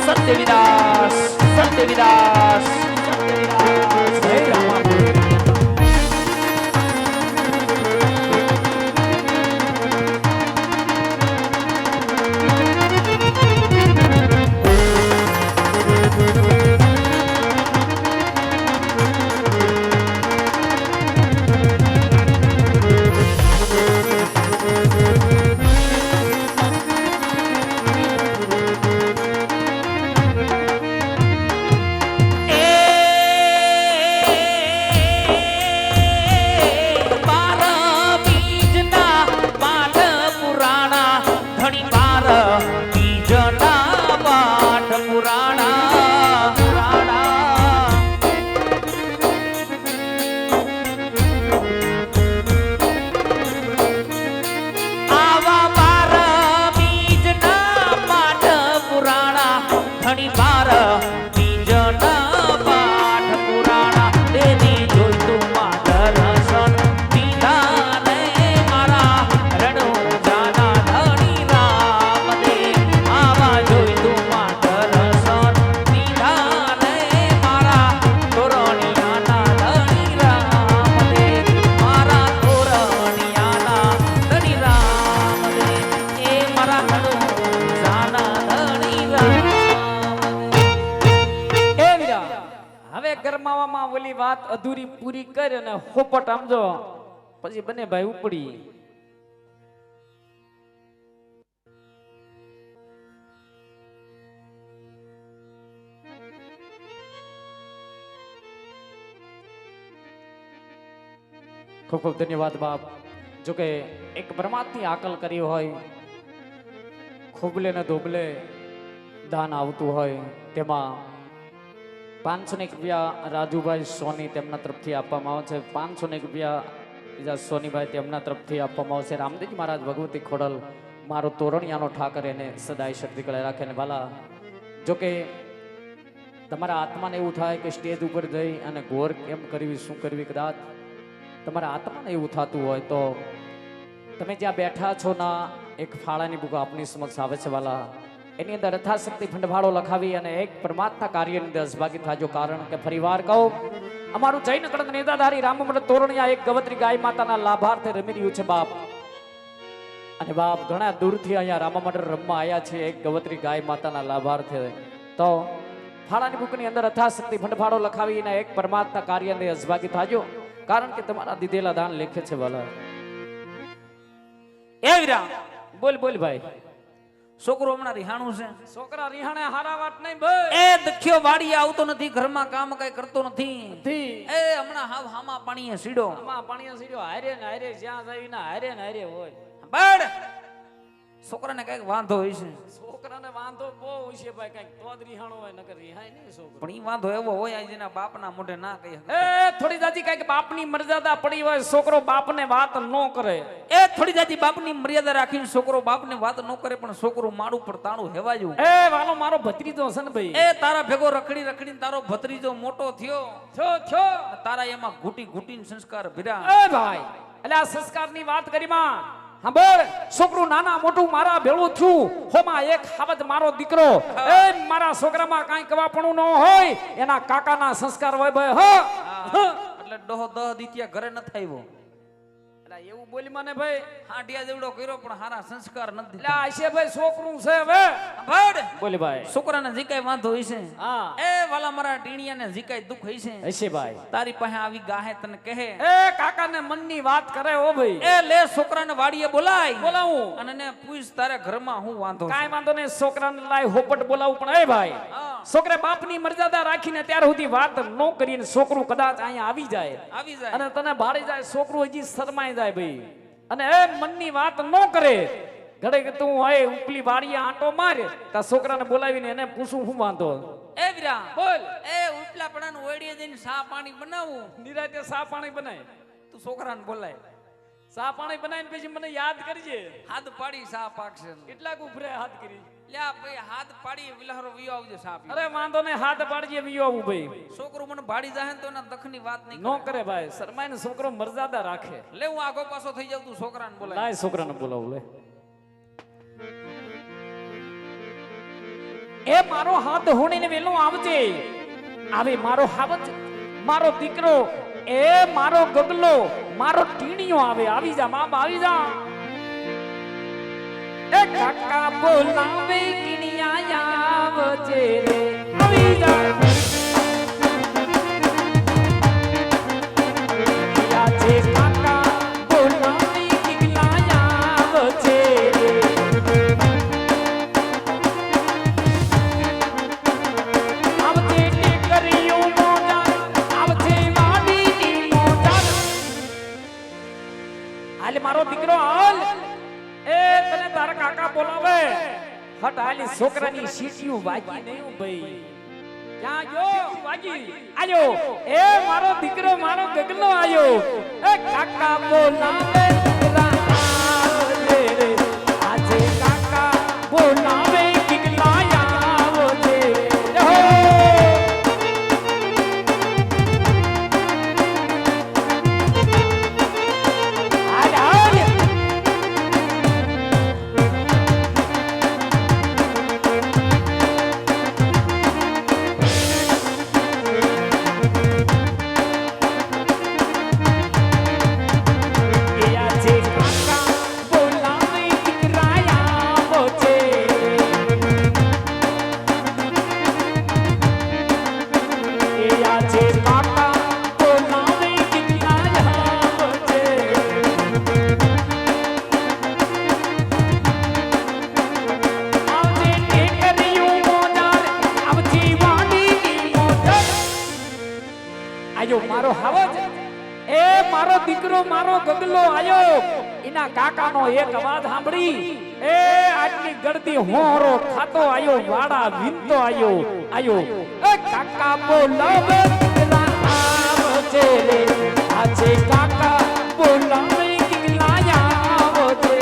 સત્યવિદાસ સત્યવિદાસ હે રામા. ગરમાવામાં ઓલી વાત અધૂરી પૂરી કરી અને હોપટ આમજો પછી બને ભાઈ ઉપડી. ખૂબ ખૂબ ધન્યવાદ બાપ. જોકે એક પરમાત્માની આકલ કરી હોય, ખોબલે ને ધોબલે દાન આવતું હોય, તેમાં 501 રૂપિયા રાજુભાઈ સોની તેમના તરફથી આપવામાં આવે છે. 501 રૂપિયા બીજા સોનીભાઈ તેમના તરફથી આપવામાં આવશે. રામદેવજી મહારાજ ભગવતી ખોડલ મારો તોરણિયાનો ઠાકર એને સદાય શક્તિ કળે રાખે ને વાલા. જોકે તમારા આત્માને એવું થાય કે સ્ટેજ ઉપર જઈ અને ઘોર કેમ કરવી, શું કરવી, કદાચ તમારા આત્માને એવું થતું હોય તો તમે જ્યાં બેઠા છો ના એક ફાળાની બુક આપની સમક્ષ આવે છે વાલા, એની અંદર યથાશક્તિ ફંડફાળો લખાવી અને એક પરમાત્મા કાર્યની અંદર સહભાગી થાજો. કારણ કે ફરીવાર કહું, અમારું જૈન કડક નેતાધારી રામમંડળ તોરણિયા એક ગવત્રી ગાય માતાના લાભાર્થે રમી રહ્યું છે બાપ. અને બાપ ઘણા દૂરથી અહીંયા રામમંડળ રમવા આવ્યા છે એક ગવત્રી ગાય માતાના લાભાર્થે. તો ફાળાની બુકની અંદર યથાશક્તિ ફંડફાળો લખાવીને એક પરમાત્મા કાર્યની સહભાગી થાજો. કારણ કે તમારા દીધેલા દાન લેખે છે વાલા. એ વીરા, બોલ બોલ ભાઈ. છોકરો હમણાં રિહાણું છે. છોકરા રિહાણે હારા વાત નહીં ભાઈ. એ દખ્યો વાડી આવતો નથી, ઘરમાં કામ કઈ કરતો નથી. નથી. એ હમણાં હાવ હામા પાણીએ સીડો. આમાં પાણીએ સીડ્યો હારે ને હારે, જ્યાં જઈને હારે ને હારે હોય. બડ છોકરાને કઈક વાંધો હોય છે. છોકરાને વાંધો બહુ હોય છે ભાઈ, કઈક તો જ રિહાણો હોય, નકર રિહાય નહીં છોકરો. પણ ઈ વાંધો એવો હોય જેના બાપના મોઢે ના કહી શકે. એ થોડી જાજી કઈક બાપની મર્યાદા પડી હોય, છોકરો બાપને વાત ન કરે. એ થોડી જાજી બાપની મર્યાદા રાખીને છોકરો બાપને વાત ન કરે, પણ છોકરું માડું પર તાણું હેવાયું. એ વાલો મારો ભત્રીજો છે ને ભાઈ, એ તારા ભેગો રખડી રખડીને તારો ભત્રીજો મોટો થયો. થયો તારા એમાં ઘૂટી ઘૂટીને સંસ્કાર ભર્યા. એ ભાઈ, એટલે આ સંસ્કારની વાત કરી માં સાંભળ. છોકરું નાના મોટું મારા ભેળું થયું, હોમાં એક હાવજ મારો દીકરો. એ મારા છોકરામાં કાંઈ કવાપણું ન હોય, એના કાકાના સંસ્કાર હોય ભાઈ. એટલે ડોહો 10 દીતિયા ઘરે ન થાયવો. એટલે એવું બોલી મને ભાઈ, હાંડિયા જેવડો કર્યો પણ હારા સંસ્કાર નથી. એટલે આ છે ભાઈ છોકરું છે હવે. બડ બોલી ભાઈ, છોકરાને જે કાંઈ વાંધો હોય છે, હા એ વાલા મારા ટીણિયાને જે કાંઈ દુઃખ હોય છે, હશે ભાઈ. તારી પાસે આવી ગાહે તને કહે. એ કાકાને મનની વાત કરે હો ભાઈ. એ લે છોકરાને વાડીએ બોલાય, બોલાવું અને ને પૂછ તારે ઘરમાં હું વાંધો છે. કાંઈ વાંધો નહીં, છોકરાને લાય હોપટ બોલાવું. પણ એ ભાઈ, છોકરા બાપની મર્યાદા રાખીને ત્યાર સુધી વાત ન કરીને છોકરું કદાચ અહીંયા આવી જાય અને તને ભાળી જાય, છોકરું હજી શરમાઈ જાય ભાઈ. અને એ મનની વાત ન કરે, ઘડે કે તું હોય ઉપલી વાડીએ આંટો મારે, તા છોકરાને બોલાવીને એને પૂછું શું વાંધો. એ વીરા બોલ. એ ઉપલા પડાને ઓડીએ જઈને સા પાણી બનાવું. નિરાતે સા પાણી બનાય, તું છોકરાને બોલાય. સા પાણી બનાવીને પછી મને યાદ કરજે. હાથ પાડી સા પાકશે. કેટલાક ઉભરે હાથ કરી લ્યા ભાઈ, હાથ પાડી વિલહરો વિયો આવજો સા પી. અરે વાંધો નહીં, હાથ પાડજે વિયો આવું ભાઈ. છોકરું મને ભાડી જાહે તો એના દખની વાત નહીં નો કરે ભાઈ. શરમાઈને છોકરો મર્યાદા રાખે. લે હું આગો પાછો થઈ જાઉં, તું છોકરાને બોલાય. લાય છોકરાને બોલાવું લે. એ મારો હાથ હોણીને વેલો આવજે. આવે મારો હાવજ, મારો દીકરો, એ મારો ગગલો, મારો ટીણીયો આવે. આવી જા બાપ, આવી જા. એ કાકા બોલાવે ટીણિયા આવજે રે. આવી જા. આજે કાકા બોલાવે ટીણિયા આવજે રે. આવજે ટેકરીઓ મોજાર, આવજે વાડીની મોજાર. હાલે મારો દીકરો હાલ. એ તને તારા કાકા બોલાવે. હટ હાલી, છોકરાની સીટીયું વાગી નહીં ભાઈ. ક્યાં ગયો વાગી? આયો એ મારો દીકરો, મારો ગગલો આયો. એ કાકા બોલાવે દીકરા આવજે રે. આજે કાકા બોલાવે દીકરા આવજે રે. હો હાલ હાલ. મારો હાવજ, એ મારો દીકરો, મારો ગગલો આયો. એના કાકાનો એક અવાજ સાંભળી એ આટલી ગળદી હોરો ખાતો આયો, વાડા વિનતો આયો. એ કાકા બોલાવે દીકરા આવજે રે. આજે કાકા બોલાવે દીકરા આવજે.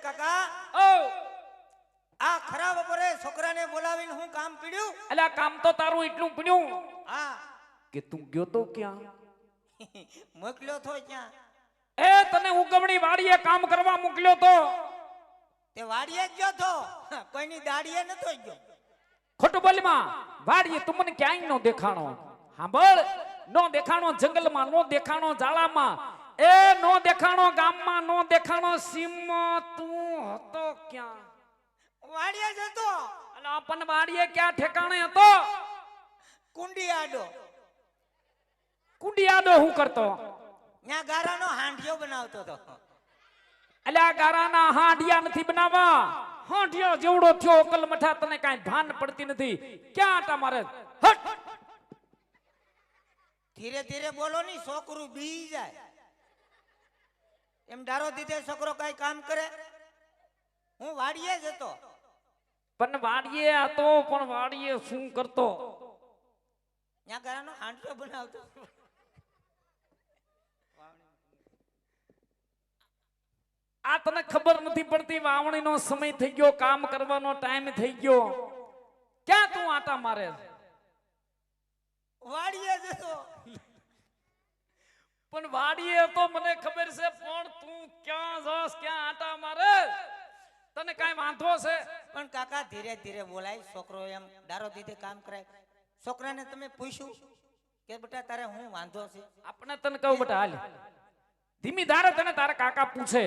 કાકા ઓ આ ખરા બપોરે છોકરાને બોલાવીને હું કામ પીડ્યું? અલ્યા કામ તો તારું એટલું પડ્યું હા કે તું ગયો તો ક્યાં? મોકલ્યો તો ક્યાં? એ તને ઉગમણી વાડીએ કામ કરવા મોકલ્યો તો. તે વાડીએ જ ગયો તો, કોઈની દાડીએ નતો ગયો. ખોટું બોલમાં વાડીએ તું મને ક્યાંય નો દેખાણો. સાંભળ, નો દેખાણો જંગલમાં, નો દેખાણો ઝાડામાં, એ નો દેખાણો ગામમાં, નો દેખાણો સીમમાં. તું હતો ક્યાં? વાડીએ જ હતો. અને આપણ વાડીએ ક્યાં ઠેકાણે હતો? કુંડી આડો. કુંડિયાદો હું કરતો? ત્યાં ગારાનો હાંડિયો બનાવતો હતો. અલ્યા ગારાના હાંડિયા નથી બનાવવા, હાંડિયો જેવડો થયો અકલ મઠા, તને કાંઈ ભાન પડતી નથી. ક્યાં તમારે? હટ! ધીરે ધીરે બોલો ની, છોકરું બી જાય. એમ ડારો દીધે છોકરો કઈ કામ કરે? હું વાડીએ જ હતો. પણ વાડીએ હતો, પણ વાડીએ શું કરતો? ત્યાં ગારાનો હાંડિયો બનાવતો. આ તને ખબર નથી પડતી, વાવણીનો સમય થઈ ગયો, કામ કરવાનો ટાઈમ થઈ ગયો. ક્યાં તું આટા મારે? વાડીએ જ હતો. પણ વાડીએ તો મને ખબર છે, પણ તું ક્યાં જાસ, ક્યાં આટા મારે? તને કાઈ વાંધો છે? પણ કાકા ધીરે ધીરે બોલાય. છોકરો એમ ડારો દીધે કામ કરાય. છોકરાને તમે પૂછ્યું કે બેટા તારે હું વાંધો છે? આપણે તને કહું બેટા, હાલ ધીમી ધારે તને તારા કાકા પૂછે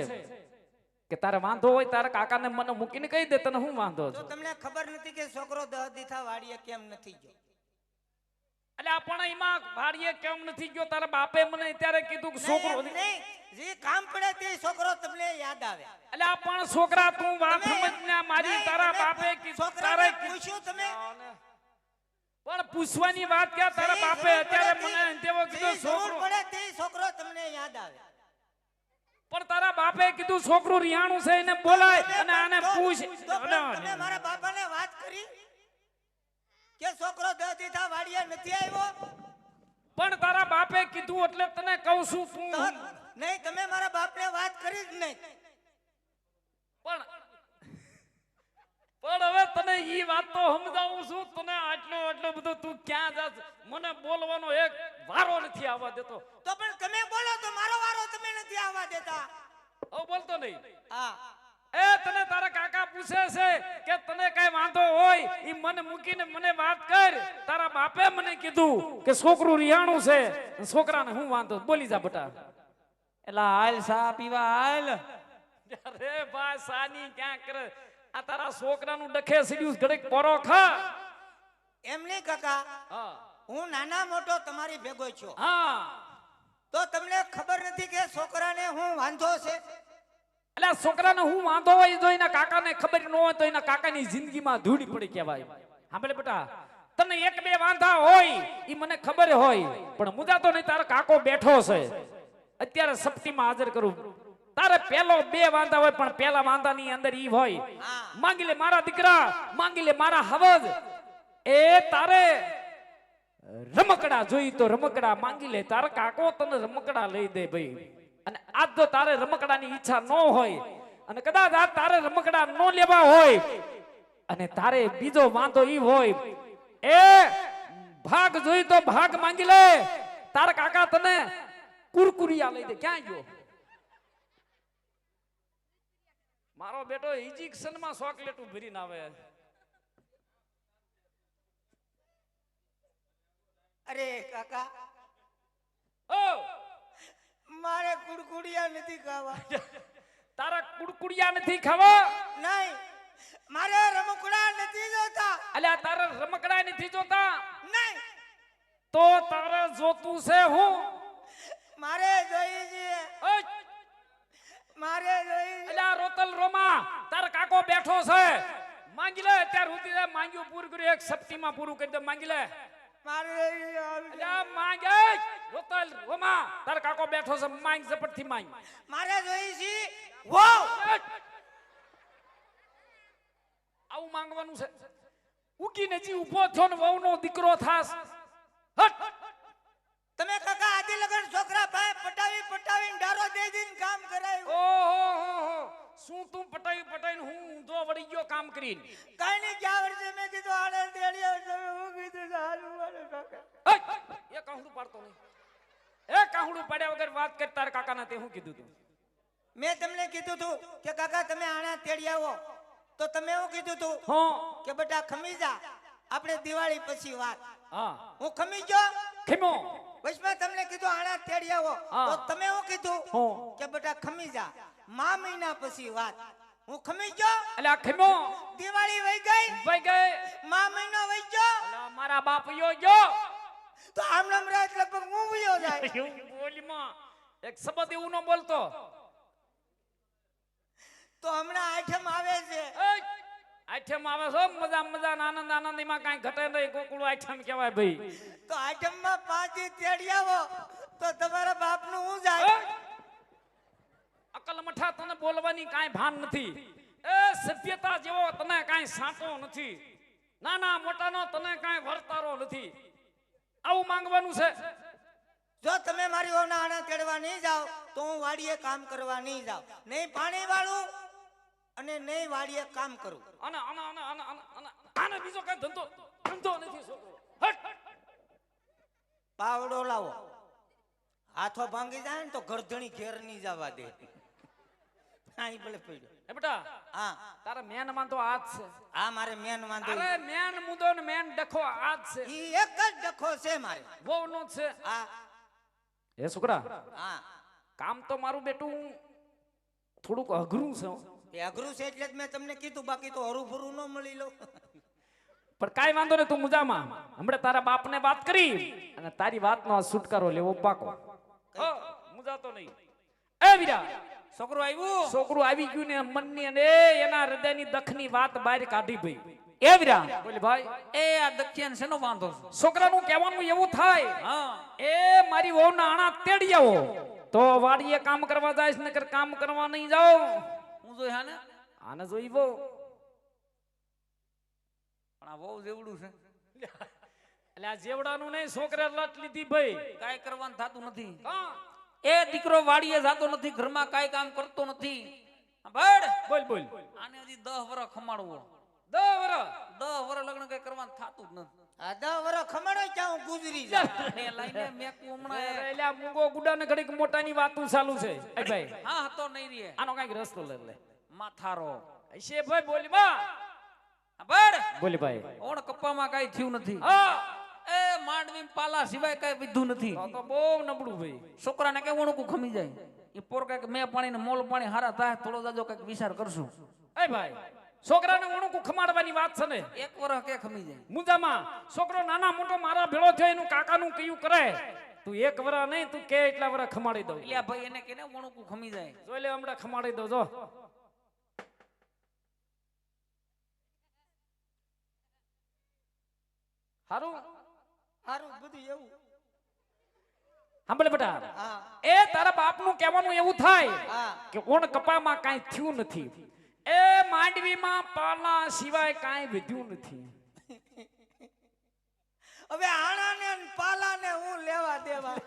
કે તારે વાંધો હોય, તારા કાકાને મને મૂકીને કહી દે તને હું વાંધો તો છે. તમને ખબર નથી કે છોકરો 10 દીથા વાડીએ કેમ નથી ગયો? એટલે આપણે એમાં વાડીએ કેમ નથી ગયો? તારા બાપે મને ત્યારે કીધું કે છોકરો નહીં, જે કામ પડે તે છોકરો તમને યાદ આવે. એટલે આ પણ છોકરા તું વાત સમજના મારી. નહીં, તારા તમે બાપે કીધું, છોકરાને તારે પૂછ્યું તમે? પણ પૂછવાની વાત ક્યાં? તારા જે બાપે જરૂર અત્યારે પડે મને તેવો તે- કીધું જે જરૂર છોકરો. પડે તે છોકરો તમને યાદ આવે. પણ તારા બાપે કીધું છોકરું રિયાણું છે, એને બોલાય અને આને પૂછ. તો પણ તમે મારા બાપાને વાત કરી કે છોકરો 10 દીથા વાડીએ નથી આવ્યો? પણ તારા બાપે કીધું એટલે તને કહું છું. તું તો નહીં, તમે મારા બાપને વાત કરી જ નહીં. પણ હવે તને ઈ વાત તો સમજાવું છું. તને આટલો બધો તું ક્યાં જાસ? મને બોલવાનો એક વારો નથી આવવા દેતો. તો પણ તમે બોલો તો મારો વારો તમે નથી આવવા દેતા. હવે બોલતો નહીં. હા, એ તને તારા કાકા પૂછે છે કે તને કઈ વાંધો હોય, ઈ મને મૂકીને મને વાત કર. તારા બાપે મને કીધું કે છોકરું રિયાણું છે, છોકરાને હું વાંધો? બોલી જા બેટા. એલા હાલ સા પીવા હાલ. અરે ભાઈ સાની ક્યાં કરે? આ તારા છોકરાનું ડખે સીડ્યું ઘડીક પોરો ખા. એમ નહીં કાકા, હા હું નાના મોટો તમારી ભેગો છું. હા, તો તમને ખબર નથી કે છોકરાને હું વાંધો છે? એટલે છોકરાને હું વાંધો હોય તો એના કાકાને ખબર ન હોય તો એના કાકાની જિંદગીમાં ધૂળી પડી કહેવાય. સાંભળે બેટા, તને એક બે વાંધા હોય ઈ મને ખબર હોય, પણ મુદાતો નહીં. તારો કાકો બેઠો છે અત્યારે સપ્તીમાં હાજર કરું. તારે પેલો બે વાંધા હોય, પણ પેલા વાંધાની અંદર ઈ હોય, માંગી લે મારા દીકરા, માંગી લે મારા હવજ. એ તારે રમકડા જોઈ તો રમકડા માંગી લે. તારા કાકો તને રમકડા લઈ દે ભાઈ. અને આજ જો તારે રમકડાની ઈચ્છા ન હોય, અને કદાચ આજ તારે રમકડા ન લેવા હોય, અને તારે બીજો વાંધો ઈ હોય, એ ભાગ જોઈ તો ભાગ માંગી લે. તારા કાકા તને કુરકુરિયા લઈ દે. ક્યાં ગયો મારો બેટો? ઇજેક્શન માં ચોકલેટું ભરીને આવે. અરે કાકા, ઓ મારે કુડકુડિયા નથી ખાવા. તારા કુડકુડિયા નથી ખાવા? નહીં, મારે રમકડા નથી જોતા. અલ્યા તારા રમકડા નથી જોતા? નહીં, તો તારે જોતું છે હું? મારે જોઈએ છે. ઓય! મારે જોઈએ છે. અલ્યા રોતલ રોમા, તારો કાકો બેઠો છે, માંગી લે. અત્યાર સુધી માંગ્યું પૂરું કર્યું, એક સપ્તીમાં પૂરું કરી દે. માંગી લે. મારે અલ્યા માંગે. રોતલ રોમા, તારો કાકો બેઠો છે, માંગ ઝપટથી માંગ. મારે જોઈએ છે. વાવ, આવું માંગવાનું છે? ઉકીને જી ઊભો થયો ને વહુનો દીકરો થાસ. હટ! તમે કાકા આદિ લગન છોકરા ભાઈ પટાવીને ડારો દે દઈને કામ કરાય. ઓહો, શું તું પટાઈ હું ઊંધો વળી ગયો કામ કરીને? કઈ નહીં, ગયા વર્ષે મેં કીધું આને તેડ્યા તમે હું કીધું સારું મારે કાકા. એ કાહુડું પાડતો નહીં. એ કાહુડું પાડ્યા વગર વાત કર તાર કાકાના તે હું કીધું તું? મેં તમને કીધું તું કે કાકા તમે આણા તેડી આવો તો તમે એવું કીધું તું હા કે બેટા ખમી જા, આપણે દિવાળી પછી વાત. હા હું ખમી ગયો. ખીમો વચમાં તમને કીધું આણા તેડી આવો હા. તો તમે એવું કીધું હું કે બેટા ખમી જા, મહિના પછી વાત. હું ખમી ગયો. એટલે આ ખીમો દિવાળી વહી ગઈ, વઈ ગઈ. મહિનો વહી ગયો અલા મારા બાપ યો ગયો. તો આમ નામ રાત લગભગ હું વયો જાય. બોલીમાં એક શબ્દ એવું ન બોલતો. તો હમણાં આઠમ આવે છે. આઠમ આવે છો, મજા મજા આનંદ આનંદમાં કાંઈ ઘટે નહીં. ગોકુળ આઠમ કહેવાય ભાઈ. તો આઠમમાં 5 દી તેડી આવો તો તમારા બાપનું હું જાય. અકલ મઠા તને બોલવાની કાંઈ ભાન નથી. એ સભ્યતા જેવો તને કાંઈ સાંટો નથી. નાના મોટાનો તને કાંઈ વર્તારો નથી. આવું માંગવાનું છે. જો તમે મારી ઓના આણા તેડવા નહીં જાઓ તો હું વાડીએ કામ કરવા નહીં જાઉં. નહીં પાણી વાળું અને નહીં વાડીએ કામ કરું. અને આને બીજો કઈ ધંધો નથી છોકરો. હટ પાવડો લાવો, હાથો ભાંગી જાય ને તો ગરધણી ઘેર નહીં જવા દે. હા ઈ ભલે પડ્યો. એ બેટા હા તારા મેન માં તો આજ છે. આ મારે મેન વાંધો. અરે મેન મુદો ને મેન ડખો આજ છે. ઈ એક જ ડખો છે મારે. બહુ નો છે. હા એ છોકરા હા કામ તો મારું બેટું થોડુંક અઘરું છે. એ અઘરું છે એટલે જ મેં તમને કીધું, બાકી તો હરું ફરું ન મળી લો. પણ કાઈ વાંધો નહીં, તું મુજામાં. હમણાં તારા બાપને વાત કરી અને તારી વાતનો છુટકારો લેવો પાકો. મુજાતો નહીં. એ વીરા છોકરો આવ્યું. છોકરું આવી ગયું ને મનની અને એના હૃદયની દખની વાત બહાર કાઢી ભાઈ. એ વીરા બોલે ભાઈ. એ આ દક્ષિણ શેનો વાંધો છે? છોકરાનું કહેવાનું એવું થાય, હા એ મારી વહુના આણા તેડી આવો તો વાડીએ કામ કરવા જાય, નકર કામ કરવા નહીં જાઓ. હું જોઈ હાને આને જોઈ બહુ પણ આ બહુ જેવડું છે. એટલે આ જેવડાનું નહીં, છોકરા લટ લીધી ભાઈ. કાઈ કરવાનું થતું નથી. હા એ દીકરો વાડીએ જાતો નથી, ઘરમાં કાઈ કામ કરતો નથી. બળ બોલ બોલ. આને હજી 10 વર્ષ ખમાડવો. 10 વર્ષ 10 વર્ષ લગ્ન કઈ કરવાનું થતું જ નથી. આ 10 વર્ષ ખમણો ક્યાં હું ગુજરી જાઉં. એ લઈને મેકું હમણાં. એટલે આ મૂંગો ગુડાને ઘડીક મોટાની વાતું ચાલુ છે. એ ભાઈ હા હતો નહીં રે આનો કઈક રસ્તો લે લે. માથારો. છે ભાઈ બોલી માં. બળ બોલી ભાઈ. ઓણ કપ્પામાં કાઈ થયું નથી. હા એ માંડવી પાલા સિવાય કઈ વિધું નથી. તો બહુ નબળું ભાઈ. છોકરાને કઈ ઓણકું ખમી જાય. એ પોર કઈક મેં પાણી ને મોલ પાણી હારા થાય થોડો જાજો કઈક વિચાર કરશું. એ ભાઈ છોકરાને ઓણું ખમાડવાની વાત છે ને. 1 વર્ષ કે ખમી જાય. મુજામાં છોકરો નાના મોટો મારા ભેળો થયો, એનું કાકાનું કયું કરે. તું 1 વર્ષ નહીં, તું કે એટલા વર્ષ ખમાડી દઉં. એટલે ભાઈ એને કેને ઓણકું ખમી જાય. જોઈ લે હમણાં ખમાડી દઉં. જો હારું હારું બધું એવું. સાંભળે બેટા. હા એ તારા બાપનું કહેવાનું એવું થાય હા કે ઓણ કપામાં કાંઈ થયું નથી. એ માંડવીમાં પાલા સિવાય કાંઈ વધ્યું નથી. હવે આણાને ને પાલાને હું લેવા દેવા.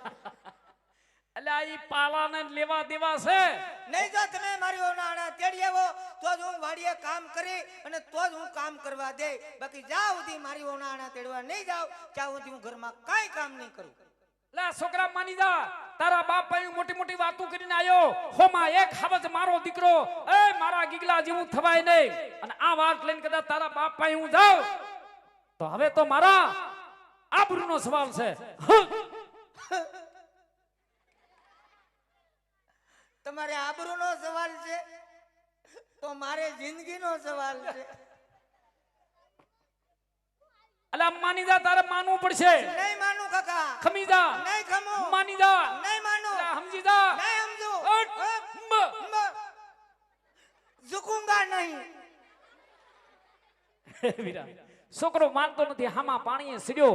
એટલે આ ઈ પાલાને લેવા દેવા છે. નહીં જો તમે મારી ઓના આણા તેડી આવો તો જ હું વાડીએ કામ કરી અને તો જ હું કામ કરવા દે. બાકી જ્યાં સુધી મારી ઓના આણા તેડવા નહીં જાવ ત્યાં સુધી હું ઘરમાં કાંઈ કામ નહીં કરું. લે છોકરા માની જા. તારા બાપ ભાઈ મોટી મોટી વાતો કરીને આવ્યો. હોમાં એક હવજ મારો દીકરો એ મારા ગીગલા જેવું થવાય નહીં. અને આ વાત લઈને કદાચ તારા બાપ ભાઈ હું જાઉં તો હવે તો મારા આબરૂનો સવાલ છે. તમારે આબરૂનો સવાલ છે તો મારે જિંદગીનો સવાલ છે. અલા માની જા, તારે માનવું પડશે. નહીં માનું કાકા. ખમી જા. નહીં ખમું. માની જા. નહીં માનું. અલા સમજી જા. નહીં સમજુ. હટ. ઝુકુંગા નહીં. વીરા છોકરો માનતો નથી. હામાં પાણીએ સડ્યો.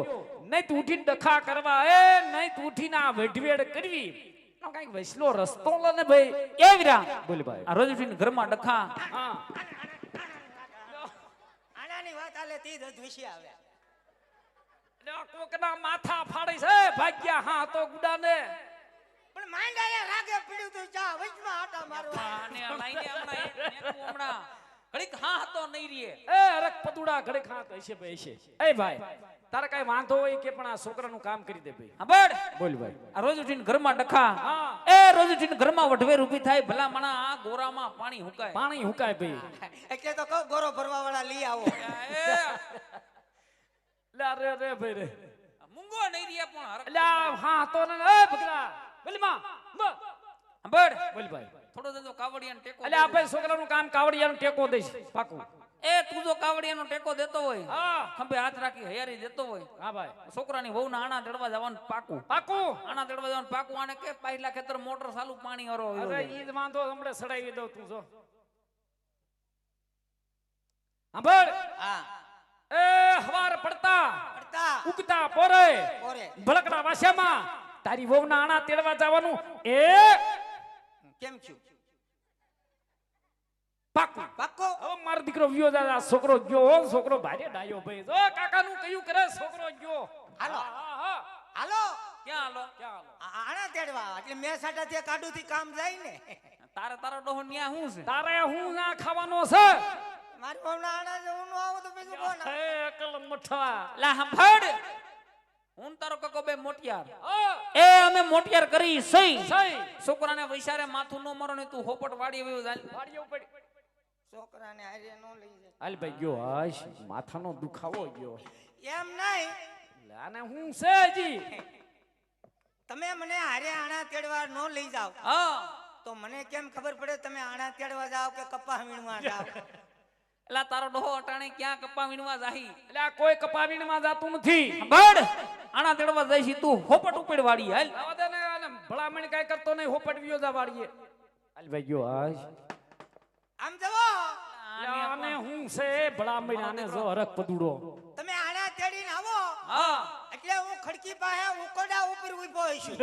નહીં તું ઉઠીને ડખા કરવા, એ નહીં તું ઉઠીને આ વેઢવેડ કરવી. કઈક વસલો રસ્તો લે ને ભાઈ. એ વીરા બોલ ભાઈ. આ રોજ ઉઠીને ઘરમાં ડખા. હા આનાની વાત આલે તી જ વિશે આવે. કોકના માથા ફાડી છે ભાગ્યા. હા તો ગુડાને પણ માંડાયા રાગે પીડ્યું તો જા વચમાં આટા મારવા આને લાઈને હમણાં મેકું હમણાં ઘડીક હા હતો નહીં રીએ એ અરક પતુડા ઘડે ખાત હશે ભાઈ હશે. એ ભાઈ તારે કઈ વાંધો હોય કે પણ આ છોકરાનું કામ કરી દે ભાઈ. સાંભળ બોલ ભાઈ. આ રોજ ઉઠીને ઘરમાં ડખા હા. એ રોજ ઉઠીને ઘરમાં વઢવેર ઊભી થાય ભલા મણા આ ગોરામાં પાણી હુકાય પાણી હુકાય ભાઈ. એટલે તો કહું ગોરો ભરવા વાળા લઈ આવો એ લે રે રે ભાઈ રે. મૂંગો નહીં રીએ પણ હરખ લે હા તો ને એ ભગલા બોલ માં સાંભળ બોલ ભાઈ. થોડો દેજો કાવડિયાનો ટેકો એટલે આપણે છોકરાનું કામ કાવડિયાનું ટેકો દઈશ પાકું. એ તું જો કાવડિયાનો ટેકો દેતો હોય હા ખંભે હાથ રાખી હૈયારી દેતો હોય હા ભાઈ છોકરાની વહુના આણા દડવા જવાનું પાકું પાકું. આણા દડવા જવાનું પાકું આને કે પાછલા ખેતર મોટર ચાલુ પાણી હરો અરે ઈ જ વાંધો હમણે સડાવી દઉં તું જો. સાંભળ હા એ હવાર પડતા પડતા ઉગતા પોરે ઓરે ભળકડા વાસ્યામાં તારી વહુના આણા તેડવા જવાનું એ કેમ છું પાકું. પાક્કો હવે મારો દીકરો વ્યો જાય આ છોકરો ગયો છોકરો ભારે ડાયો ભાઈ જો કાકાનું કયું કરે છોકરો ગયો. હાલો. હા હા હાલો ક્યાં હાલો ક્યાં હાલો? આણા તેડવા એટલે મેં સાટાથી કાઢું થી કામ જાય ને તારો ડોહો ન્યા હું છે તારે હું ના ખાવાનો છે મારી ભાવના આણા જો હું ન આવું તો બીજું કોણ આવે? એ અકલ મઠા લા સાંભળ હું તારો કકો બે મોટિયાર હા એ અમે મોટિયાર કરી સઈ સહી છોકરાને વૈસારે માથું ન મરો ને તું હોપટ વાડી આવ્યો જાય વાડીઓ પડી છોકરાને હારે નો લઈ જાય હાલ ભાઈ ગયો હાશ માથાનો દુખાવો ગયો એમ નહીં લે આને હું છે જી તમે મને હારે આણા તેડવા નો લઈ જાવ હા તો મને કેમ ખબર પડે તમે આણા તેડવા જાવ કે કપા વીણવા જાવ એલા તારો ડોહો અટાણે ક્યાં કપા વીણવા જાહી એટલે આ કોઈ કપાવીણમાં જાતું નથી. સાંભળ આણા તેડવા જઈશ તું હોપટ ઉપેડ વાડી હાલ આવા દે ને આને ભલામણ કાંઈ કરતો નહીં હોપટ વ્યો જા વાડીએ. હાલ ભાઈ ગયો હાશ આમ જવો આને હું છે ભલામણ આને જો હરક પદુડો તમે આણા તેડીને આવો હા એટલે હું ખડકી પાસે ઉકોડા ઉપર ઉભો હશું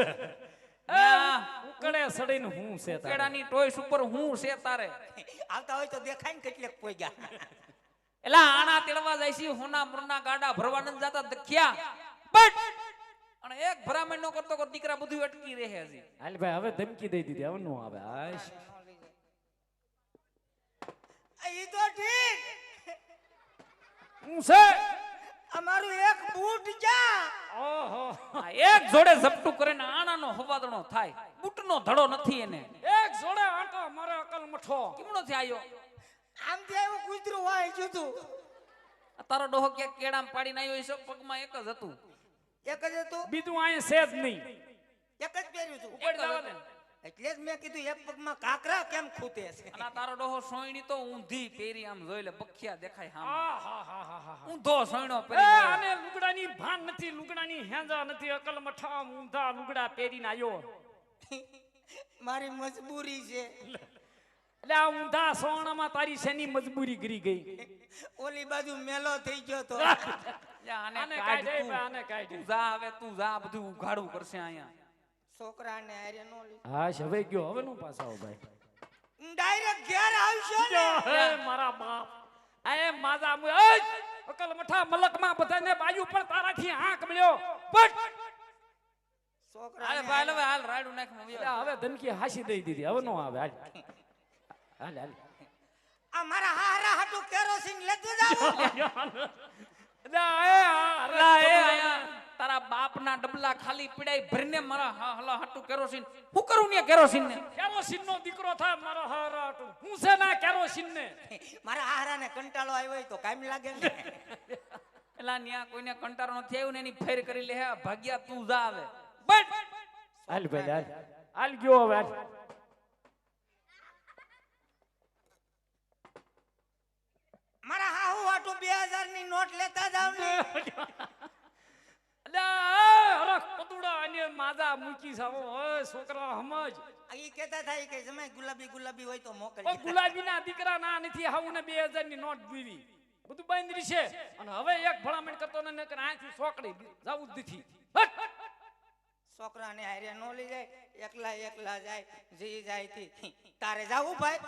ઉકળે સડીને હું છે તારે. કેળાની ટોયસ ઉપર હું છે તારે આવતા હોય તો દેખાય ને કેટલેક પોગ્યા એલા આણા તેડવા જઈશી હોના મુરના ગાડા ભરવા ન જાતા દખ્યા બટ અને એક ભરામણ નો કરતો કો દીકરા બધું અટકી રહે છે હાલ ભાઈ હવે ધમકી દઈ દીધી હવે નો આવે હાશ. ઈ તો ઠીક હું છે અમારું એક બૂટ જા ઓહો આ એક જોડે ઝપટું કરે ને આણાનો હવાદણો થાય બૂટનો ધડો નથી એને એક જોડે આંટો મારે અકલ મઠો કેમનો થી આયો આમ થી આવ્યું કૂતરું વાય જુતું આ તારો ડોહો ક્યાંક કેળામાં પાડીને આવ્યો હશે પગમાં એક જ હતું એક જ હતું બીજું અહીંયા છે જ નહીં. એક જ પહેર્યું હતું ઉપર જવા દે. એટલે જ મેં કીધું એક પગમાં કાકરા કેમ ખૂતે છે અને આ તારો ડોહો સોયણી તો ઊંધી પહેરી આમ જોઈ લે બખિયા દેખાય હામ આહાહાહાહા. ઊંધો સોયણો એ પહેરી આને લુગડાની ભાન નથી લુગડાની હેંજા નથી અકલ મઠા ઊંધા લુગડા પહેરીને આવ્યો. મારી મજબૂરી છે એટલે આ ઊંધા સોણામાં તારી શેની મજબૂરી કરી ગઈ. ઓલી બાજુ મેલો થઈ ગયો તો આને આને કાઢ કાઢે તું. આને કાઢે. તું જા હવે તું જા બધું ઉઘાડું કરશે અહીંયા છોકરાને હારે નો લી હા હવે ગયો હવે નું પાછા આવો ભાઈ. ડાયરેક્ટ ઘેર આવશો ને હે મારા બાપ આ એ માજા મુ એ અકલ મઠા મલકમાં બધાને બાજુ પર તારાથી આંખ મળ્યો બટ છોકરાને હાલ ભાઈ હવે હાલ રાડું નાખ માં એટલે હવે ધમકી હાસી દઈ દીધી હવે નો આવે હાલ હાલ હાલ આ મારા હારા હાટુ કેરોસીન લેતું જાવ અલા એ આયા તારા બાપના ડબલા ખાલી પીડાઈ ભરીને મારા હલા હટુ કેરોસીન હું કરું ને કેરોસીન ને કેરોસીન નો દીકરો થાય મારો હારાટુ હું છે ના કેરોસીન ને મારા હારાને કંટાળો આવ્યો હોય તો કામ લાગે ને એલા ન્યા કોઈને કંટારો નથી આવ્યો ને એની ફેર કરી લે હે ભાગ્યા તું જા આવે બટ હાલ ભાઈ હાલ હાલ ગયો હવે હાલ મારા હાહુ હાટુ 2000 ની નોટ લેતા જાવ ને અલ્યા હરખ પતુડા અને માજા મૂકી સાવો ઓય છોકરા સમજ ઈ કહેતા થાય કે જમાઈ ગુલાબી ગુલાબી હોય તો ઓ મોકલજો ગુલાબીના દીકરા ના નથી હાઉ ને 2000 ની નોટ દીધી બધું બંધ છે અને હવે એક ભલામણ કરતો ને નકર આથી સોકડી જાવું જ નથી છોકરાને હારે નો લઈ જાય એકલા એકલા જાય જી જાય થી તારે જાવું ભાઈ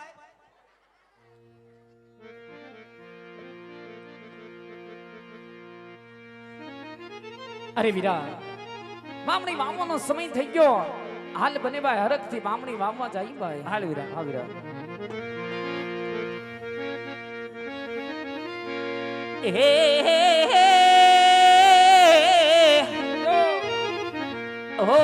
અરે વીરા મામણી મામોનો સમય થઈ ગયો હાલ બને ભાઈ હરખ થી બામણી વાવવા જાય ભાઈ. હાલ વીરા હા વીરા હે હો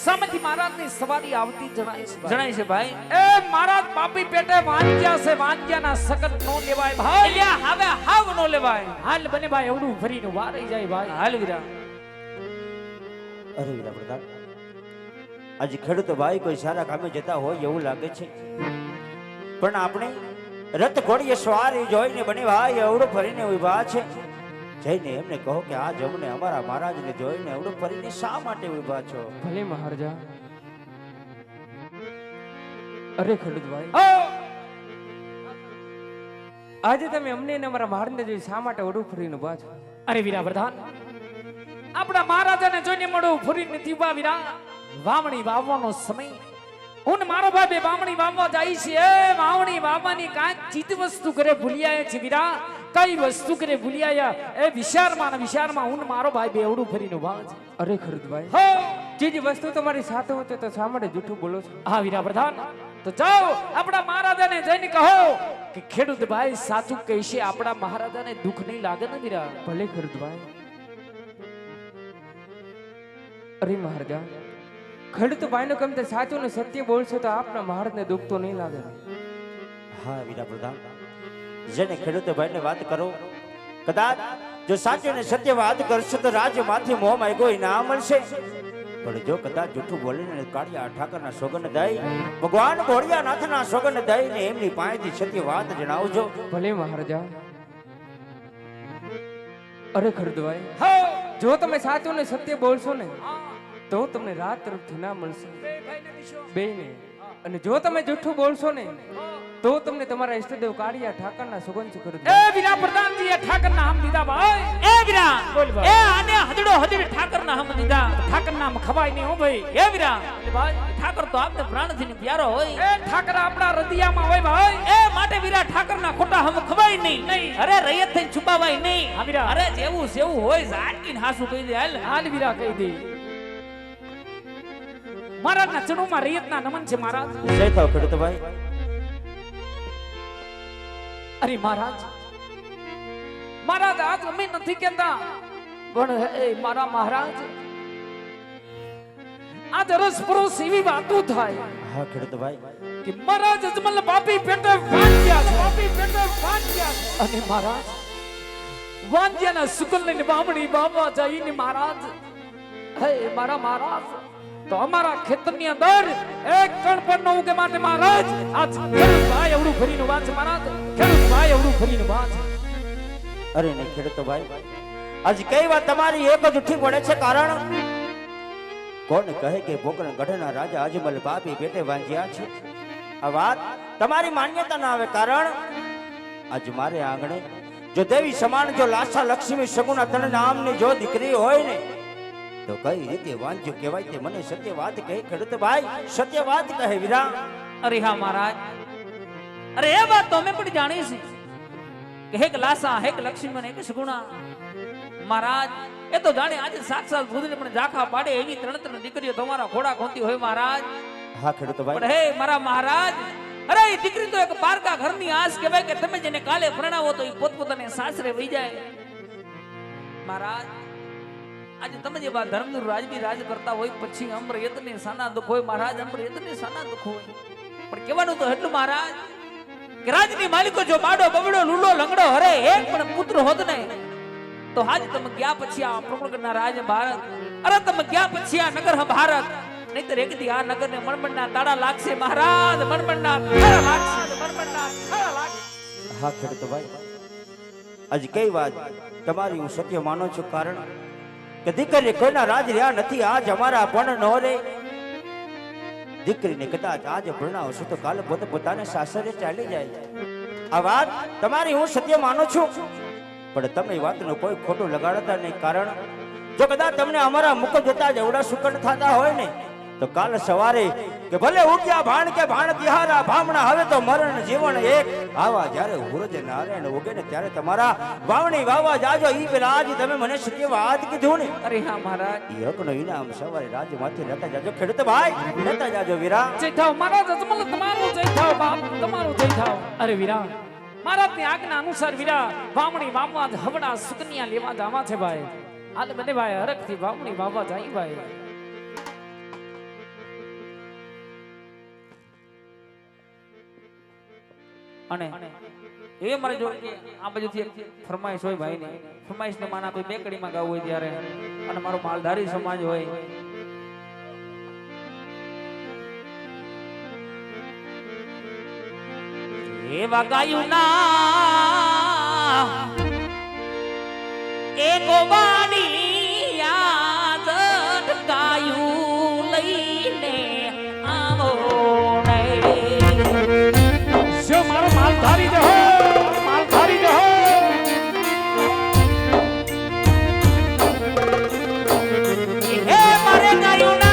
સામેથી મહારાજની સવારી આવતી જણાય છે ભાઈ. જણાય છે ભાઈ એ મહારાજ પાપી પેટે વાંજ્યા છે, વાંજ્યાના સકત નો લેવાય ભાઈ. એટલે હવે હાવ નો લેવાય. હાલ બને ભાઈ એવડું ફરીને વારે જાય ભાઈ. હાલ વીરા અરે વીરા પ્રધાન, આજે ખેડૂતો ભાઈ કોઈ સારા કામે જતા હોય એવું લાગે છે, પણ આપણે રથ ઘોડીએ સવારી જોઈને બને ભાઈ એવડું ફરીને ઉભા છે. જઈને એમને કહો કે આજ અમને અમારા મહારાજને જોઈને એવડું ફરીને શા માટે ઉભા છો? ભલે મહારાજા. અરે ખેડૂતભાઈ, આજે તમે અમને અને અમારા મહારાજને જોઈ શા માટે ઓડું ફરીને ઉભા છો? અરે વીરા પ્રધાન, આપણા મહારાજાને જોઈને મોડું ફરી નથી ઉભા વીરા. વાવણી વાવવાનો સમય, હું ને મારો ભાઈ બે વાવણી વાવવા જાય છે. એ વાવણી વાવવાની કાંઈક ચીજ વસ્તુ કરે ભૂલિયા છે વીરા. કઈ વસ્તુ કરે ભૂલિયા? એ વિચારમાં હું ને મારો ભાઈ બે એવડું ફરીને ઉભા છે. અરે ખેડૂતભાઈ, હો જે જે વસ્તુ તમારી સાથે હોતે તો શા માટે જૂઠું બોલો છો? હા વીરા પ્રધાન, તો જાઓ આપણા મહારાજાને જઈને કહો કે ખેડૂત ભાઈ સાચું કહેશે, આપણા મહારાજાને દુઃખ નહીં લાગે ને વીરા. ભલે ખેડૂતભાઈ. અરે મહારાજા, ખેડૂતભાઈ નું કેમ તે સાચું ને સત્ય બોલશો તો આપના મહારાજને દુઃખ તો નહીં લાગે? હા વીરા પ્રધાન, જેને ખેડૂતો ભાઈને વાત કરો, કદાચ જો સાચું ને સત્ય વાત કરશો તો રાજ્યમાંથી મોહ માગ્યો ઇનામ મળશે. પણ જો કદાચ જૂઠું બોલીને કાળિયા ઠાકરના સોગંદ દઈ, ભગવાન ભોળિયાનાથના સોગંદ દઈને એમની પાસેથી સત્ય વાત જણાવજો. ભલે મહારાજા. અરે ખેડૂતભાઈ, હો જો તમે સાચું ને સત્ય બોલશો ને તો તમને રાત તરફથી ના મળશે બે ને. અને જો તમે જૂઠું બોલશો ને તો તમને તમારા ઈષ્ટદેવ કાળિયા ઠાકરના સુગંધ કરી એ વીરા પ્રધાનજી એ ઠાકરના નામ દીધા ભાઈ. એ વીરા બોલ ભાઈ. એ આને હદડો હદડી ઠાકર ના હમ દીધા. ઠાકર નામ ખવાય નહીં હો ભાઈ. એ વીરા ભાઈ ઠાકર તો આપને પ્રાણથી ને પ્યારો હોય. એ ઠાકર આપણા હૃદયમાં હોય ભાઈ. એ માટે વીરા ઠાકર ના ખોટા હમ ખવાય નહીં. અરે રૈયત થઈને છુપાવાય નહીં. હા વીરા. અરે જેવું સેવું હોય જાટકીને હાસુ કહી દે. હાલ હાલ વીરા કહી દે. મહારાજના ચરણોમાં રૈયતના નમન છે મહારાજ. જય થાવ ખેડૂતો ભાઈ. અરે મહારાજ, મહારાજ આજ અમે નથી કહેતા, પણ હે મારા મહારાજ, આજ રસ પરોસ એવી વાતો થાય હા ખેડૂતો ભાઈ, કે મહારાજ અજમલ પાપી પેટે વાંજ્યા છે. અને મહારાજ વાંજ્યાના સુકલ લઈને બામણી બાબા જઈને મહારાજ, હે મારા મહારાજ, તો અમારા ખેતરની અંદર એક કણ પણ ન ઉગે માટે મહારાજ આજ ખેડૂત ભાઈ એવડું ફરીનું વાત છે મહારાજ, ખેડૂત ભાઈ એવડું ફરીનું વાત છે. અરે નહીં ખેડૂતો ભાઈ, આજ કઈ વાત તમારી એક જ ઉઠી પડે છે. કારણ કોણ કહે કે પોકરણ ગઢના રાજા અજમલ બાપી પેટે વાંજ્યા છે? આ વાત તમારી માન્યતા ના આવે. કારણ આજ મારે આંગણે જો દેવી સમાન જો લાસા લક્ષ્મી સગુણા તણ નામની જો દીકરી હોય ને તો કઈ રીતે વાંજ્યું કહેવાય? તે મને સત્ય વાત કહે ખેડૂત ભાઈ, સત્ય વાત કહે વીરા. અરે હા મહારાજ, અરે એ વાત તો અમે પણ જાણીએ છીએ કે હેક લાસા હેક લક્ષ્મી હેક સગુણા. મહારાજ એ તો જાણે આજે સાક્ષાત ભૂદને પણ ઝાખા પાડે એવી ત્રણ દીકરીઓ તમારા ઘોડા ખોંતી હોય મહારાજ. હા ખેડૂત પણ ભાઈ, હે મારા મહારાજ, અરે એ દીકરી તો એક પારકા ઘરની આસ કહેવાય કે તમે જેને કાલે પરણાવો તો એ પોતપોતાને સાસરે વહી જાય. મહારાજ આજે તમે જે બા ધર્મનું રાજબી રાજ કરતા હોય પછી અમૃતને સાના દુખ હોય મહારાજ, અમૃતને સાના દુખ હોય. પણ કહેવાનું તો એટલું મહારાજ કે રાજની માલિકો જો બાડો બબડો લૂલો લંગડો હરે એક પણ પુત્ર હોત ને તો આજ તમે ગયા પછી આ પ્રકૃતિના રાજ ભારત, અરે તમે ગયા પછી આ નગર ભારત, નહીતર એક દી આ નગરને મણમણના તાળા લાગશે મહારાજ, મણમણના તાળા લાગશે, મણમણના તાળા લાગશે. હા ખેડૂત ભાઈ, આજ કઈ વાત તમારી હું સત્ય માનું છું. કારણ કે દીકરી કોઈના રાજ રહ્યા નથી. આજ અમારા પણ નો રે દીકરીને કદાચ આજે ભણાવશું તો કાલે પોતે પોતાને સાસરે ચાલી જાય. આ વાત તમારી હું સત્ય માનું છું. પણ તમે વાતનું કોઈ ખોટું લગાડતા નહીં. કારણ જો કદાચ તમને અમારા મુખ જોતા જ એવડા સુકન થતા હોય ને તો કાલ સવારે કે ભલે ઉગ્યા ભાણ કે ભાણ તિહારા ભામણા, હવે તો મરણ જીવન એક. આવા જ્યારે સૂરજ નારાયણ ઉગે ને ત્યારે તમારા વાવણી વાવા જાજો. ઈ પેલા આજ તમે મને સત્ય વાત કીધું ને. અરે હા મહારાજ, યકનો ઇનામ સવારે રાજમાંથી લેતા જાજો ખેડૂત ભાઈ, લેતા જાજો વીરા. જય થાવ મહારાજ, અજમલ તમારું જય થાવ બાપ, તમારું જય થાવ. અરે વીરા, મહારાજની આજ્ઞા અનુસાર વીરા વામણી વાવવા જ હવડા સુકન્યા લેવા જવા છે ભાઈ. હાલ બને ભાઈ હરખથી વામણી વાવવા જાય ભાઈ. અને એ મારે જો આ બાજુથી એક ફરમાઈશ હોય ભાઈ ની ફરમાઈશ ને માના કોઈ બેકડીમાં ગાવું હોય ત્યારે, અને મારો માલધારી સમાજ હોય એવા ગાયું ના એ ગોવાડી યાદ ગાયું લઈને આવો ને. જો મારો માલધારી જ હો, માલધારી જ હો. હે મારે ગાયું ના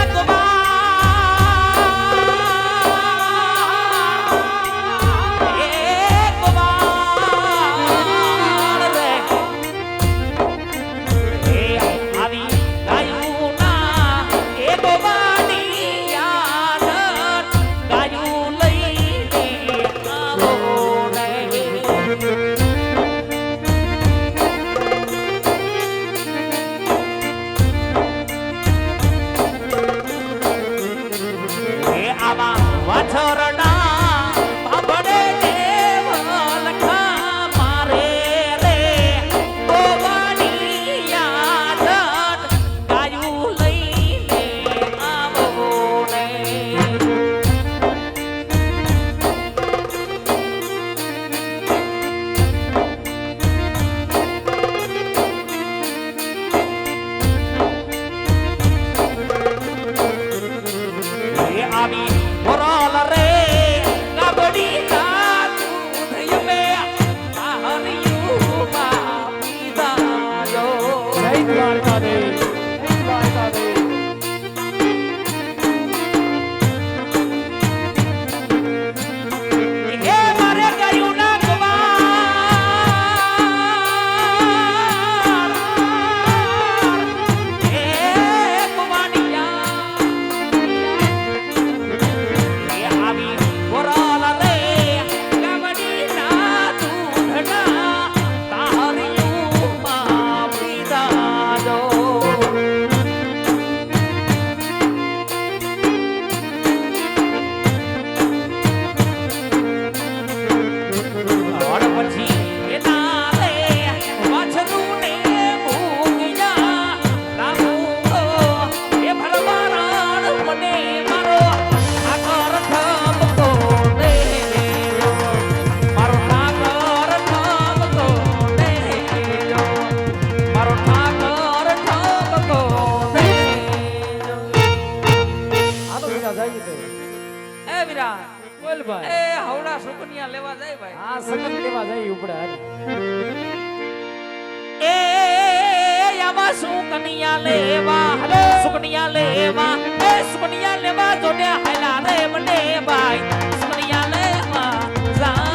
સુકન્યા લેવા જાય ભાઈ આ સગન લેવા જાય ઉપડે હાલ. એ આમાં સુકન્યા લેવા સુકન્યા લેવા એ સુકન્યા લેવા જોડે હાલા રે બને ભાઈ સુકન્યા લેવા જા